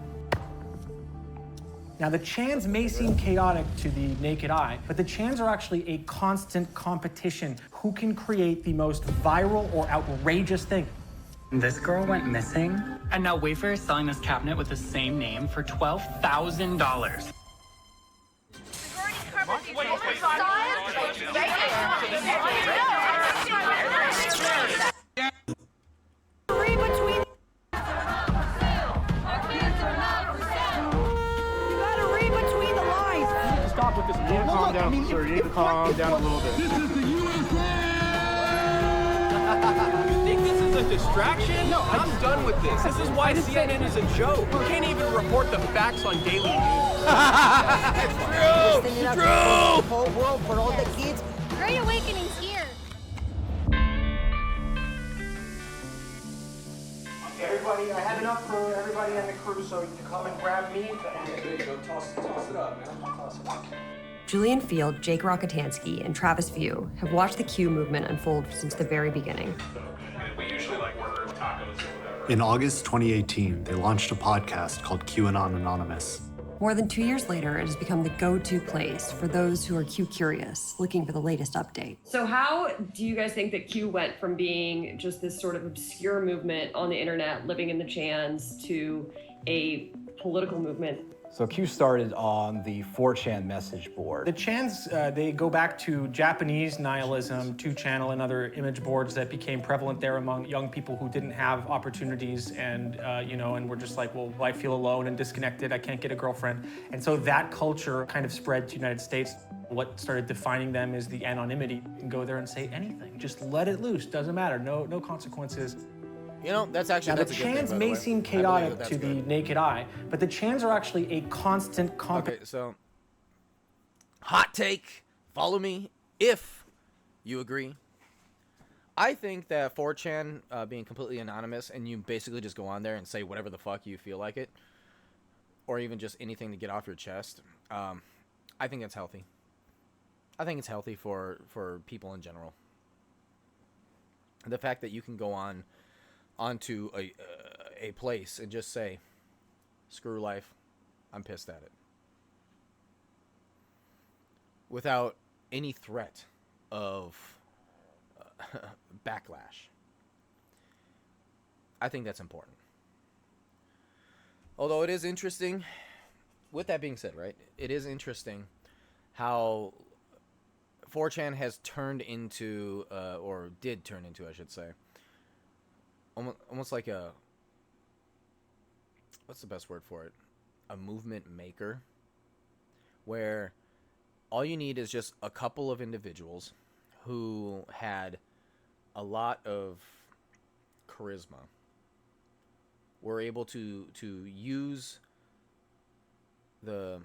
Now, the chans may seem chaotic to the naked eye, but the chans are actually a constant competition. Who can create the most viral or outrageous thing? This girl went missing, and now Wayfair is selling this cabinet with the same name for $12,000. Stop with this. You need to calm down, sir. You need to calm down a little bit. This is the USA! You think this is a distraction? No, I'm done with this. This is why CNN is a joke. You can't even report the facts on daily news. It's true! True! The whole world for all the kids. Great Awakening's here. Everybody, I had enough for everybody on the crew, so you can come and grab me. There you go. Toss it up, man. Toss it up. Julian Field, Jake Rockatansky, and Travis View have watched the Q movement unfold since the very beginning. We usually like order tacos or whatever. In August 2018, they launched a podcast called Q Anon Anonymous. More than 2 years later, it has become the go-to place for those who are Q curious, looking for the latest update. So how do you guys think that Q went from being just this sort of obscure movement on the internet, living in the chans, to a political movement? So Q started on the 4chan message board. The chans, they go back to Japanese nihilism, 2channel, and other image boards that became prevalent there among young people who didn't have opportunities and, and were just like, well, I feel alone and disconnected, I can't get a girlfriend. And so that culture kind of spread to the United States. What started defining them is the anonymity. You can go there and say anything, just let it loose, doesn't matter, no consequences. You know, that's actually now, that's the a good chans thing, by the may way. seem I believe chaotic that's to the good. naked eye, but the chans are actually a constant Okay, so hot take, follow me if you agree. I think that 4chan being completely anonymous and you basically just go on there and say whatever the fuck you feel like it, or even just anything to get off your chest, I think it's healthy. I think it's healthy for people in general. The fact that you can go onto a place and just say, screw life, I'm pissed at it, without any threat of backlash. I think that's important. Although it is interesting, with that being said, right, it is interesting how 4chan has turned into, or did turn into, I should say, almost like a, what's the best word for it? A movement maker, where all you need is just a couple of individuals who had a lot of charisma, were able to use the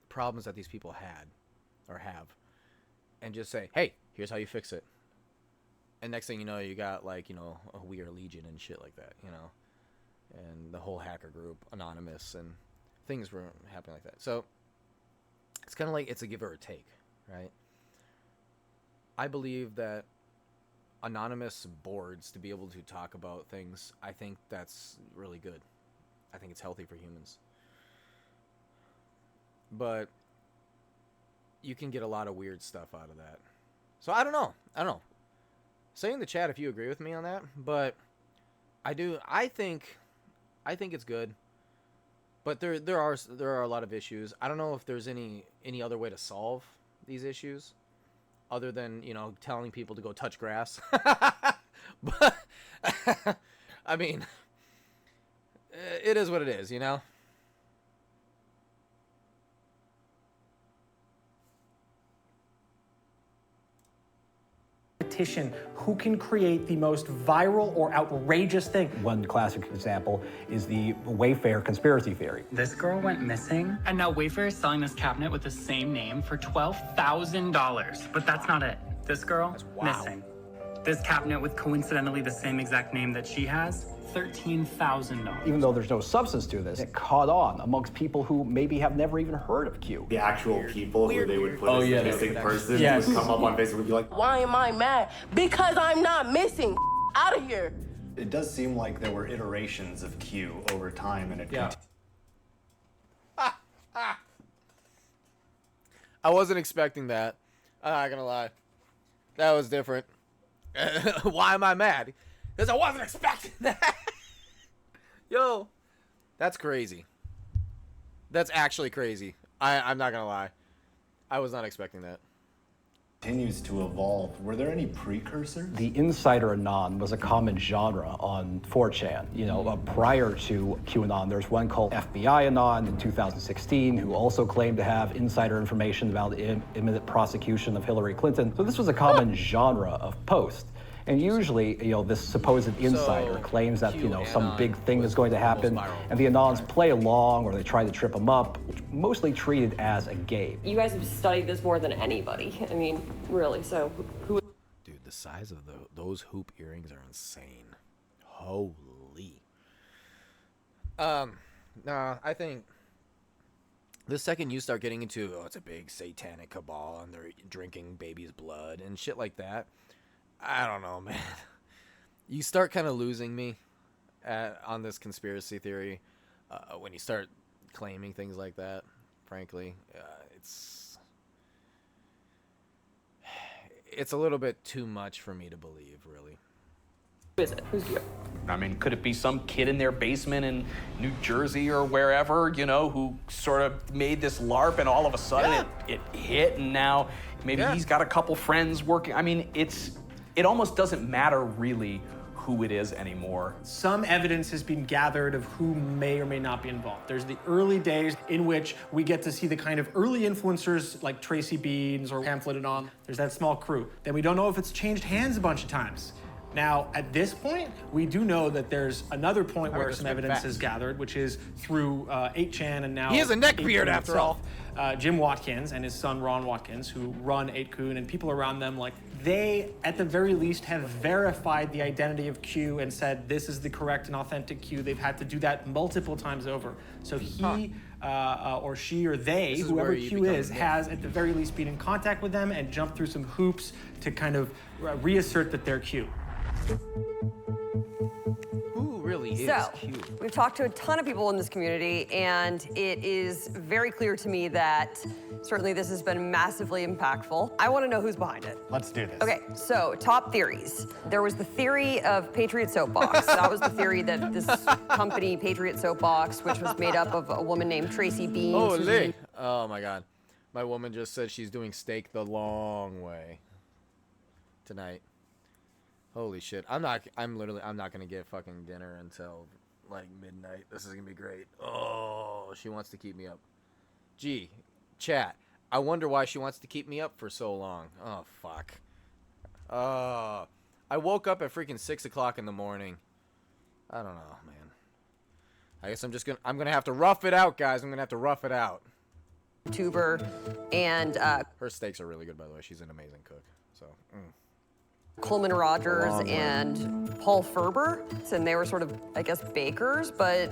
problems that these people had or have, and just say, hey, here's how you fix it. And next thing you know, you got like, a We Are Legion and shit like that, and the whole hacker group, Anonymous, and things were happening like that. So it's kind of like it's a give or a take, right? I believe that anonymous boards, to be able to talk about things, I think that's really good. I think it's healthy for humans. But you can get a lot of weird stuff out of that. So I don't know. Say in the chat if you agree with me on that, but I think it's good. But there are a lot of issues. I don't know if there's any other way to solve these issues other than, telling people to go touch grass. But I mean, it is what it is, competition. Who can create the most viral or outrageous thing? One classic example is the Wayfair conspiracy theory. This girl went missing, and now Wayfair is selling this cabinet with the same name for $12,000. But that's not it. This girl, missing. This cabinet with coincidentally the same exact name that she has, $13,000. Even though there's no substance to this, it caught on amongst people who maybe have never even heard of Q. The actual people who they would put as the missing person would come up on Facebook and be like, why am I mad? Because I'm not missing. Out of here. It does seem like there were iterations of Q over time, and it I wasn't expecting that. I'm not gonna lie. That was different. Why am I mad? Because I wasn't expecting that. Yo, that's crazy. That's actually crazy. I'm not gonna lie. I was not expecting that. Continues to evolve. Were there any precursors? The Insider Anon was a common genre on 4chan. You know, prior to QAnon, there's one called FBI Anon in 2016 who also claimed to have insider information about the imminent prosecution of Hillary Clinton. So this was a common genre of post. And usually, you know, this supposed insider claims that, you know, some big thing is going to happen, and the Anons play along or they try to trip them up, mostly treated as a game. You guys have studied this more than anybody. I mean, really, so who... Dude, the size of those hoop earrings are insane. Holy. Nah, I think the second you start getting into, oh, it's a big satanic cabal and they're drinking baby's blood and shit like that, I don't know, man. You start kind of losing me on this conspiracy theory when you start claiming things like that, frankly. It's a little bit too much for me to believe, really. Who is it? Who's you? I mean, could it be some kid in their basement in New Jersey or wherever, you know, who sort of made this LARP and all of a sudden it hit, and now maybe he's got a couple friends working. I mean, it almost doesn't matter really who it is anymore. Some evidence has been gathered of who may or may not be involved. There's the early days in which we get to see the kind of early influencers like Tracy Beans or Pamphlet Anon. There's that small crew. Then we don't know if it's changed hands a bunch of times. Now, at this point, we do know that there's another point where some evidence is gathered, which is through 8chan and now... He has a neck beard after all. Jim Watkins and his son Ron Watkins, who run 8kun, and people around them, like, they, at the very least, have verified the identity of Q and said this is the correct and authentic Q. They've had to do that multiple times over. So he or she or they, whoever Q is, has at the very least been in contact with them and jumped through some hoops to kind of reassert that they're Q. Who really is So, Q? we've talked to a ton of people in this community, and it is very clear to me that certainly this has been massively impactful. I want to know who's behind it. Let's do this. Okay, so top theories. There was the theory of Patriot Soapbox. That was the theory that this company, Patriot Soapbox, which was made up of a woman named Tracy Beans. Oh my God. My woman just said she's doing steak the long way tonight. Holy shit. I'm not gonna get fucking dinner until like midnight. This is gonna be great. Oh, she wants to keep me up. Gee, chat. I wonder why she wants to keep me up for so long. Oh, fuck. I woke up at freaking 6 o'clock in the morning. I don't know, man. I guess I'm gonna have to rough it out, guys. I'm gonna have to rough it out. YouTuber and her steaks are really good, by the way. She's an amazing cook. So. Coleman Rogers and Paul Ferber, and they were sort of, I guess, bakers, but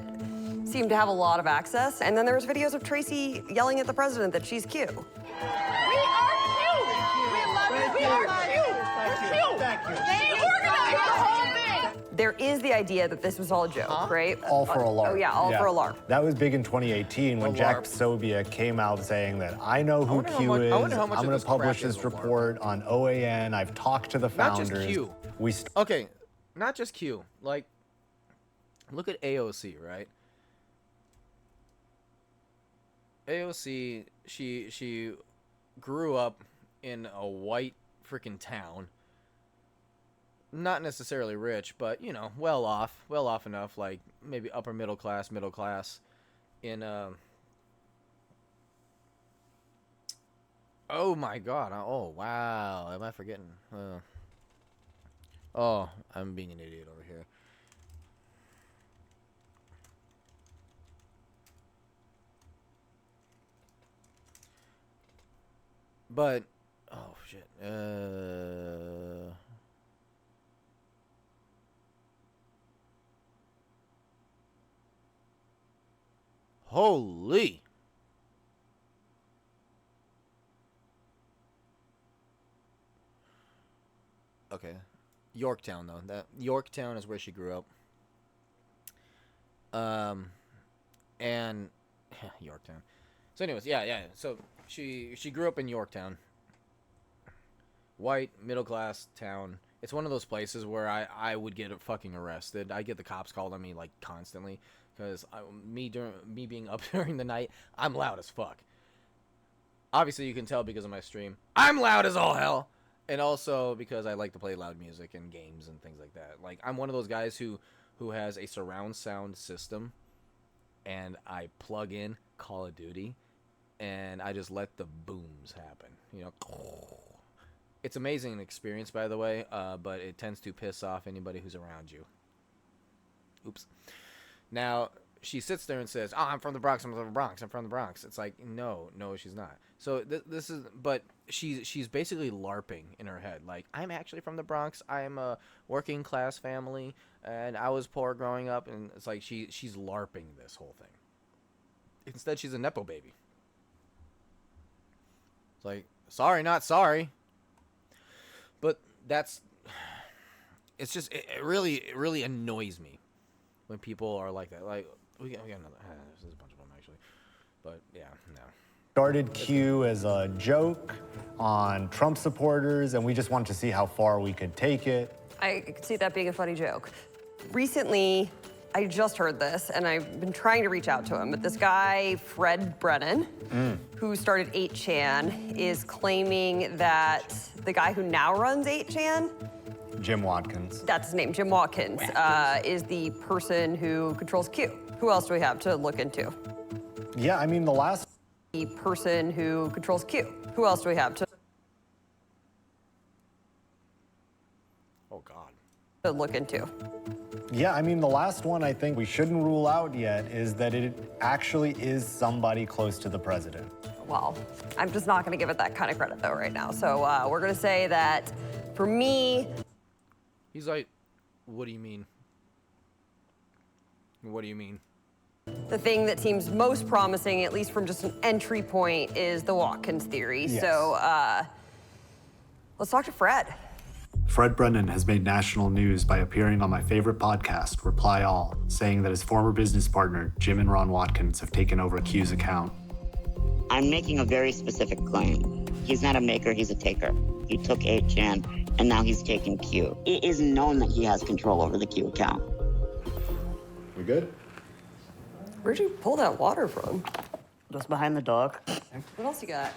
seemed to have a lot of access. And then there was videos of Tracy yelling at the president that she's Q. We are cute. We love you. We are cute. We're cute. Thank you. They organized the whole thing. There is the idea that this was all a joke, right? All for a LARP. Oh yeah, all for a LARP. That was big in 2018 when Jack Sobia came out saying that I know who Q is. I'm going to publish this report on OAN. I've talked to the founders. Not just Q. Okay, not just Q. Like, look at AOC, right? AOC, she grew up in a white freaking town. Not necessarily rich, but, you know, well off enough, like maybe upper middle class in oh my God, oh wow, am I forgetting? Oh, I'm being an idiot over here. But, oh shit. Holy. Okay. Yorktown though. That Yorktown is where she grew up. And Yorktown. So anyways, yeah. So she grew up in Yorktown. White, middle class town. It's one of those places where I would get fucking arrested. I get the cops called on me like constantly because me being up during the night, I'm loud as fuck. Obviously you can tell because of my stream. I'm loud as all hell. And also because I like to play loud music and games and things like that. Like I'm one of those guys who has a surround sound system and I plug in Call of Duty and I just let the booms happen. You know, it's amazing experience, by the way, but it tends to piss off anybody who's around you. Oops. Now, she sits there and says, "Oh, I'm from the Bronx. I'm from the Bronx. I'm from the Bronx." It's like, no, she's not. So this is, but she's basically LARPing in her head. Like, I'm actually from the Bronx. I'm a working class family, and I was poor growing up. And it's like she's LARPing this whole thing. Instead, she's a nepo baby. It's like, sorry, not sorry. But it's just, it really annoys me when people are like that. Like, we got another, there's a bunch of them actually. But yeah, no. Started Q as a joke on Trump supporters, and we just wanted to see how far we could take it. I could see that being a funny joke. Recently, I just heard this, and I've been trying to reach out to him, but this guy, Fred Brennan, who started 8chan, is claiming that the guy who now runs 8chan, Jim Watkins. That's his name, Jim Watkins, is the person who controls Q. Who else do we have to look into? Yeah, I mean, the last... The person who controls Q. Who else do we have to... Oh, God. To look into? Yeah, I mean, the last one I think we shouldn't rule out yet is that it actually is somebody close to the president. Well, I'm just not gonna give it that kind of credit though right now. So we're gonna say that for me... He's like, what do you mean? What do you mean? The thing that seems most promising, at least from just an entry point, is the Watkins theory. Yes. So let's talk to Fred. Fred Brennan has made national news by appearing on my favorite podcast, Reply All, saying that his former business partner, Jim and Ron Watkins, have taken over Q's account. I'm making a very specific claim. He's not a maker, he's a taker. He took 8chan, and now he's taking Q. It is known that he has control over the Q account. We good? Where'd you pull that water from? Just behind the dog. What else you got?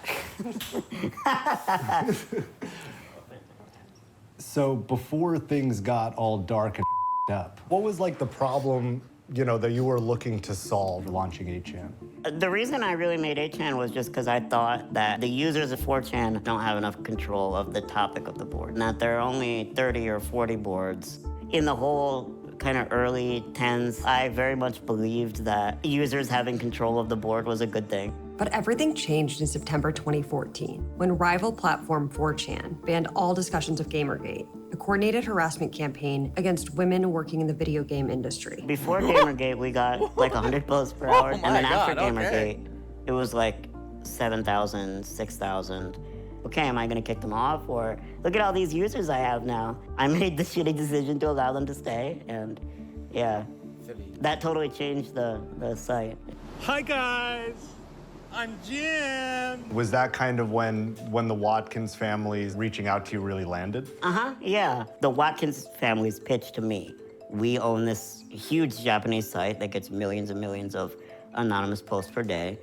So before things got all dark and up, what was like the problem, you know, that you were looking to solve launching 8chan? The reason I really made 8chan was just because I thought that the users of 4chan don't have enough control of the topic of the board, and that there are only 30 or 40 boards. In the whole kind of early 10s, I very much believed that users having control of the board was a good thing. But everything changed in September 2014 when rival platform 4chan banned all discussions of Gamergate, a coordinated harassment campaign against women working in the video game industry. Before Gamergate, we got like 100 posts per hour, and then after Gamergate, it was like 7,000, 6,000. Okay, am I gonna kick them off? Or look at all these users I have now. I made the shitty decision to allow them to stay, and yeah, that totally changed the site. Hi guys, I'm Jim. Was that kind of when the Watkins family's reaching out to you really landed? Yeah. The Watkins family's pitch to me. We own this huge Japanese site that gets millions and millions of anonymous posts per day,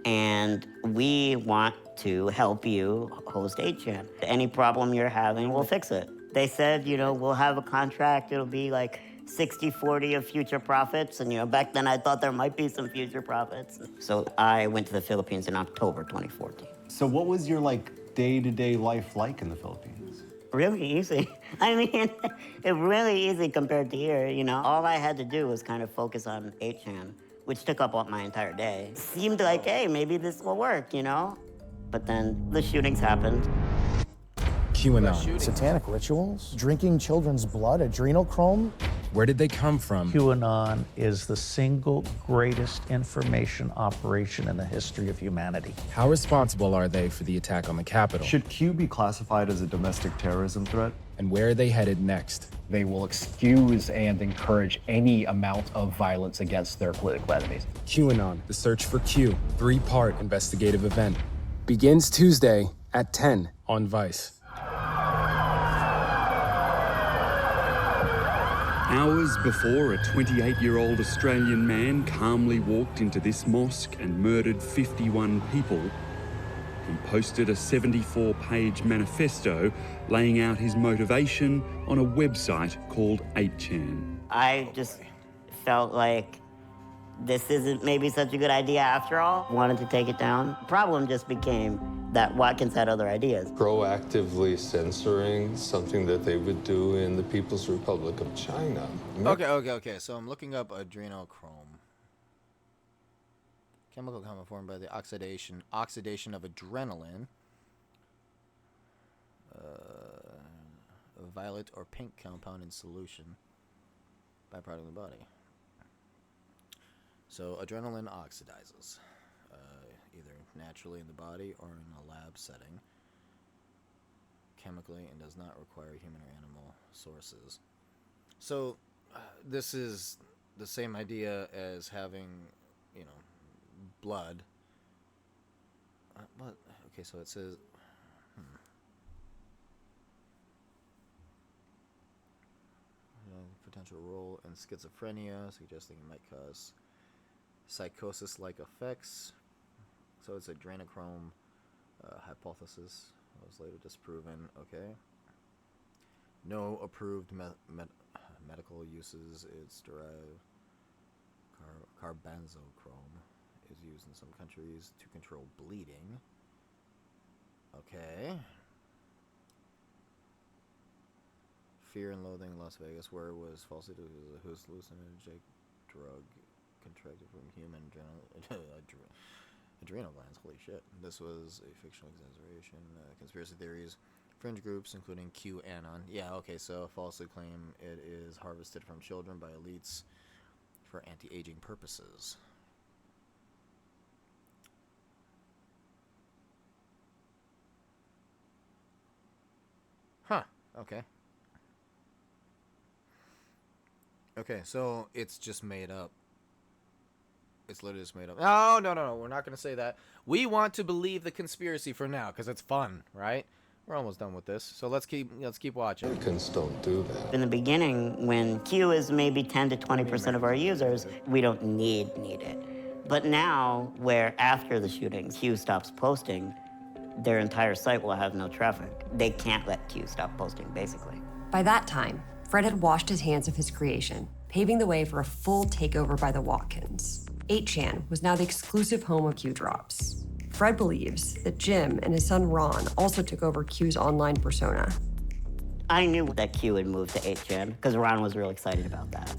and we want to help you host 8chan. Any problem you're having, we'll fix it. They said, you know, we'll have a contract, it'll be like 60-40 of future profits, and you know, back then I thought there might be some future profits. So I went to the Philippines in October 2014. So what was your like day-to-day life like in the Philippines? really easy. I mean, it really easy compared to here, you know? All I had to do was kind of focus on 8chan, which took up my entire day. Seemed like, hey, maybe this will work, you know? But then the shootings happened. QAnon. Satanic rituals, drinking children's blood, adrenochrome. Where did they come from? QAnon is the single greatest information operation in the history of humanity. How responsible are they for the attack on the Capitol? Should Q be classified as a domestic terrorism threat? And where are they headed next? They will excuse and encourage any amount of violence against their political enemies. QAnon, the search for Q, 3-part investigative event. Begins Tuesday at 10 on Vice. Hours before, a 28-year-old Australian man calmly walked into this mosque and murdered 51 people. He posted a 74-page manifesto laying out his motivation on a website called 8chan. I just felt like this isn't maybe such a good idea after all. Wanted to take it down. Problem just became that Watkins had other ideas. Proactively censoring something that they would do in the People's Republic of China. Okay. So I'm looking up adrenochrome. Chemical compound formed by the oxidation of adrenaline. A violet or pink compound in solution. Byproduct of the body. So adrenaline oxidizes, either naturally in the body or in a lab setting, chemically, and does not require human or animal sources. So this is the same idea as having, blood. What? Okay, so it says. Potential role in schizophrenia, suggesting it might cause psychosis-like effects. So it's adrenochrome hypothesis. Was later disproven. Okay. No approved medical uses. It's derived. Carbenzochrome is used in some countries to control bleeding. Okay. Fear and Loathing in Las Vegas, where it was falsely hallucinogenic drug contracted from human adrenal glands. Holy shit. This was a fictional exaggeration. Conspiracy theories, fringe groups, including Q Anon. Yeah, okay, so falsely claim it is harvested from children by elites for anti-aging purposes. Huh, okay. Okay, so it's just made up. It's literally just made up. No, we're not going to say that. We want to believe the conspiracy for now, because it's fun, right? We're almost done with this, so let's keep watching. Americans don't do that. In the beginning, when Q is maybe 10 to 20% of our users, we don't need it. But now, where after the shootings, Q stops posting, their entire site will have no traffic. They can't let Q stop posting, basically. By that time, Fred had washed his hands of his creation, paving the way for a full takeover by the Watkins. 8chan was now the exclusive home of Q drops. Fred believes that Jim and his son Ron also took over Q's online persona. I knew that Q would move to 8chan because Ron was real excited about that,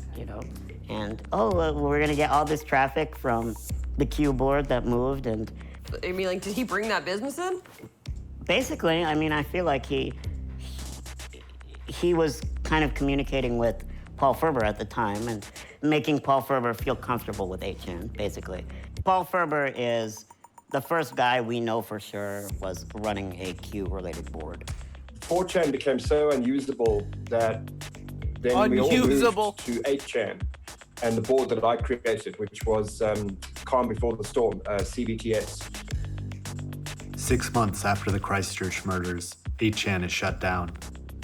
And, we're gonna get all this traffic from the Q board that moved and... I mean, did he bring that business in? Basically, I feel like he was kind of communicating with Paul Ferber at the time and making Paul Ferber feel comfortable with 8chan, basically. Paul Ferber is the first guy we know for sure was running a Q-related board. 4chan became so unusable that then we all moved to 8chan and the board that I created, which was Calm Before the Storm, CBTS. 6 months after the Christchurch murders, 8chan is shut down.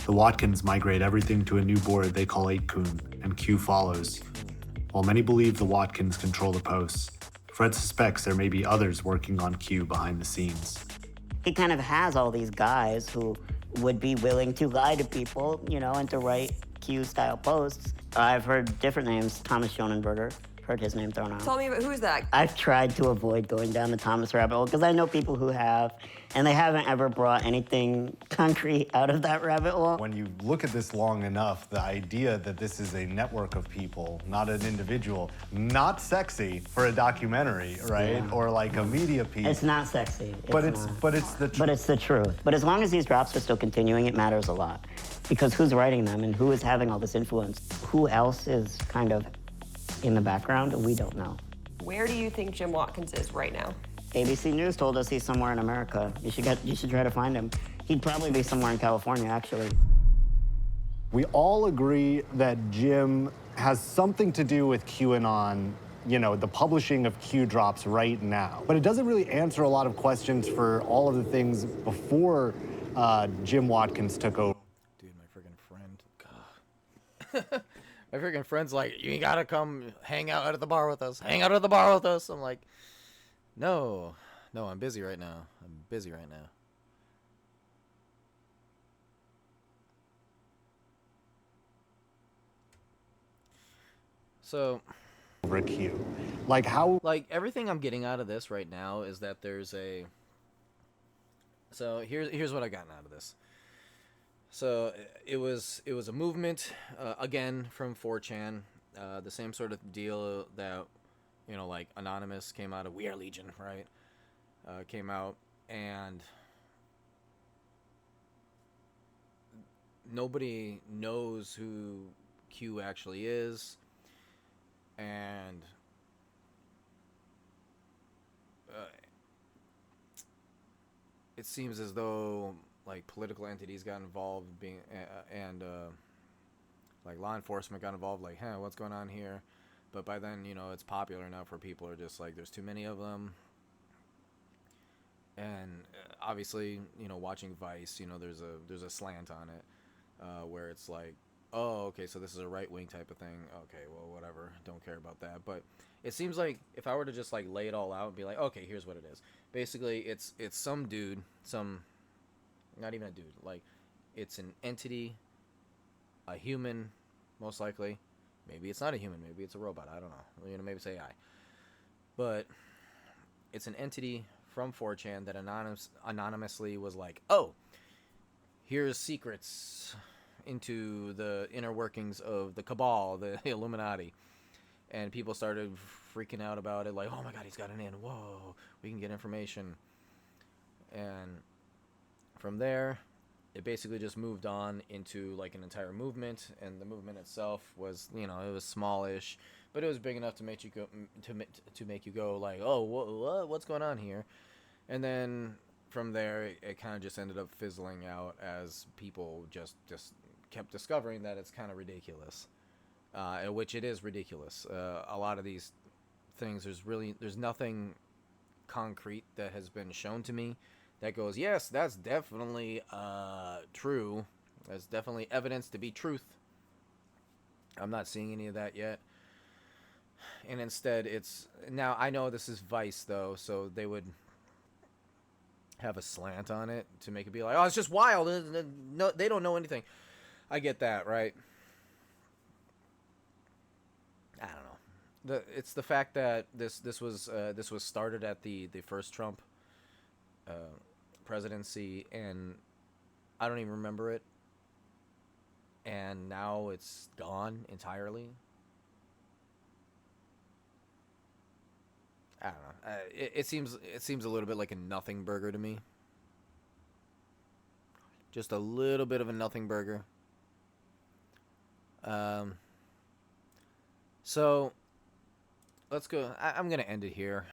The Watkins migrate everything to a new board they call 8kun, and Q follows. While many believe the Watkins control the posts, Fred suspects there may be others working on Q behind the scenes. He kind of has all these guys who would be willing to lie to people, and to write Q-style posts. I've heard different names, Thomas Schoenenberger, heard his name thrown out. Tell me, who's that? I've tried to avoid going down the Thomas rabbit hole because I know people who have, and they haven't ever brought anything concrete out of that rabbit hole. When you look at this long enough, the idea that this is a network of people, not an individual, not sexy for a documentary, right? Yeah. Or like a media piece. It's not sexy. But it's the truth. But it's the truth. But as long as these drops are still continuing, it matters a lot. Because who's writing them and who is having all this influence? Who else is kind of in the background? We don't know. Where do you think Jim Watkins is right now? ABC News told us he's somewhere in America. You should try to find him. He'd probably be somewhere in California, actually. We all agree that Jim has something to do with QAnon, you know, the publishing of Q drops right now. But it doesn't really answer a lot of questions for all of the things before Jim Watkins took over. Dude, my freaking friend. God. My freaking friend's like, you gotta come hang out at the bar with us. Hang out at the bar with us. I'm like, no, I'm busy right now. So, over Q. Like how? Like everything I'm getting out of this right now is that there's a. So here's what I gotten out of this. So it was a movement again from 4chan, the same sort of deal that, you know, like Anonymous came out of. We Are Legion, right? Came out, and nobody knows who Q actually is, and it seems as though like political entities got involved, like law enforcement got involved, like, hey, what's going on here? But by then, you know, it's popular enough where people are just like, there's too many of them. And obviously, you know, watching Vice, you know, there's a slant on it, where it's like, oh, okay, so this is a right-wing type of thing. Okay, well, whatever, don't care about that. But it seems like if I were to just like lay it all out and be like, okay, here's what it is. Basically, it's some dude, not even a dude, like it's an entity, a human, most likely. Maybe it's not a human, maybe it's a robot, I don't know, you know, maybe it's AI. But it's an entity from 4chan that anonymously was like, oh, here's secrets into the inner workings of the cabal, the Illuminati. And people started freaking out about it, like, oh my god, he's got an in, whoa, we can get information. And from there, it basically just moved on into like an entire movement, and the movement itself was, you know, it was smallish, but it was big enough to make you go to make you go like, oh, what's going on here? And then from there, it kind of just ended up fizzling out as people just kept discovering that it's kind of ridiculous, which it is ridiculous. A lot of these things, there's nothing concrete that has been shown to me that goes, yes, that's definitely true. That's definitely evidence to be truth. I'm not seeing any of that yet. And instead, it's... Now, I know this is Vice, though, so they would have a slant on it to make it be like, oh, it's just wild. No, they don't know anything. I get that, right? I don't know. It's the fact that this was started at the first Trump presidency, and I don't even remember it, and now it's gone entirely. I don't know. It seems a little bit like a nothing burger to me. Just a little bit of a nothing burger. So let's go. I'm gonna end it here.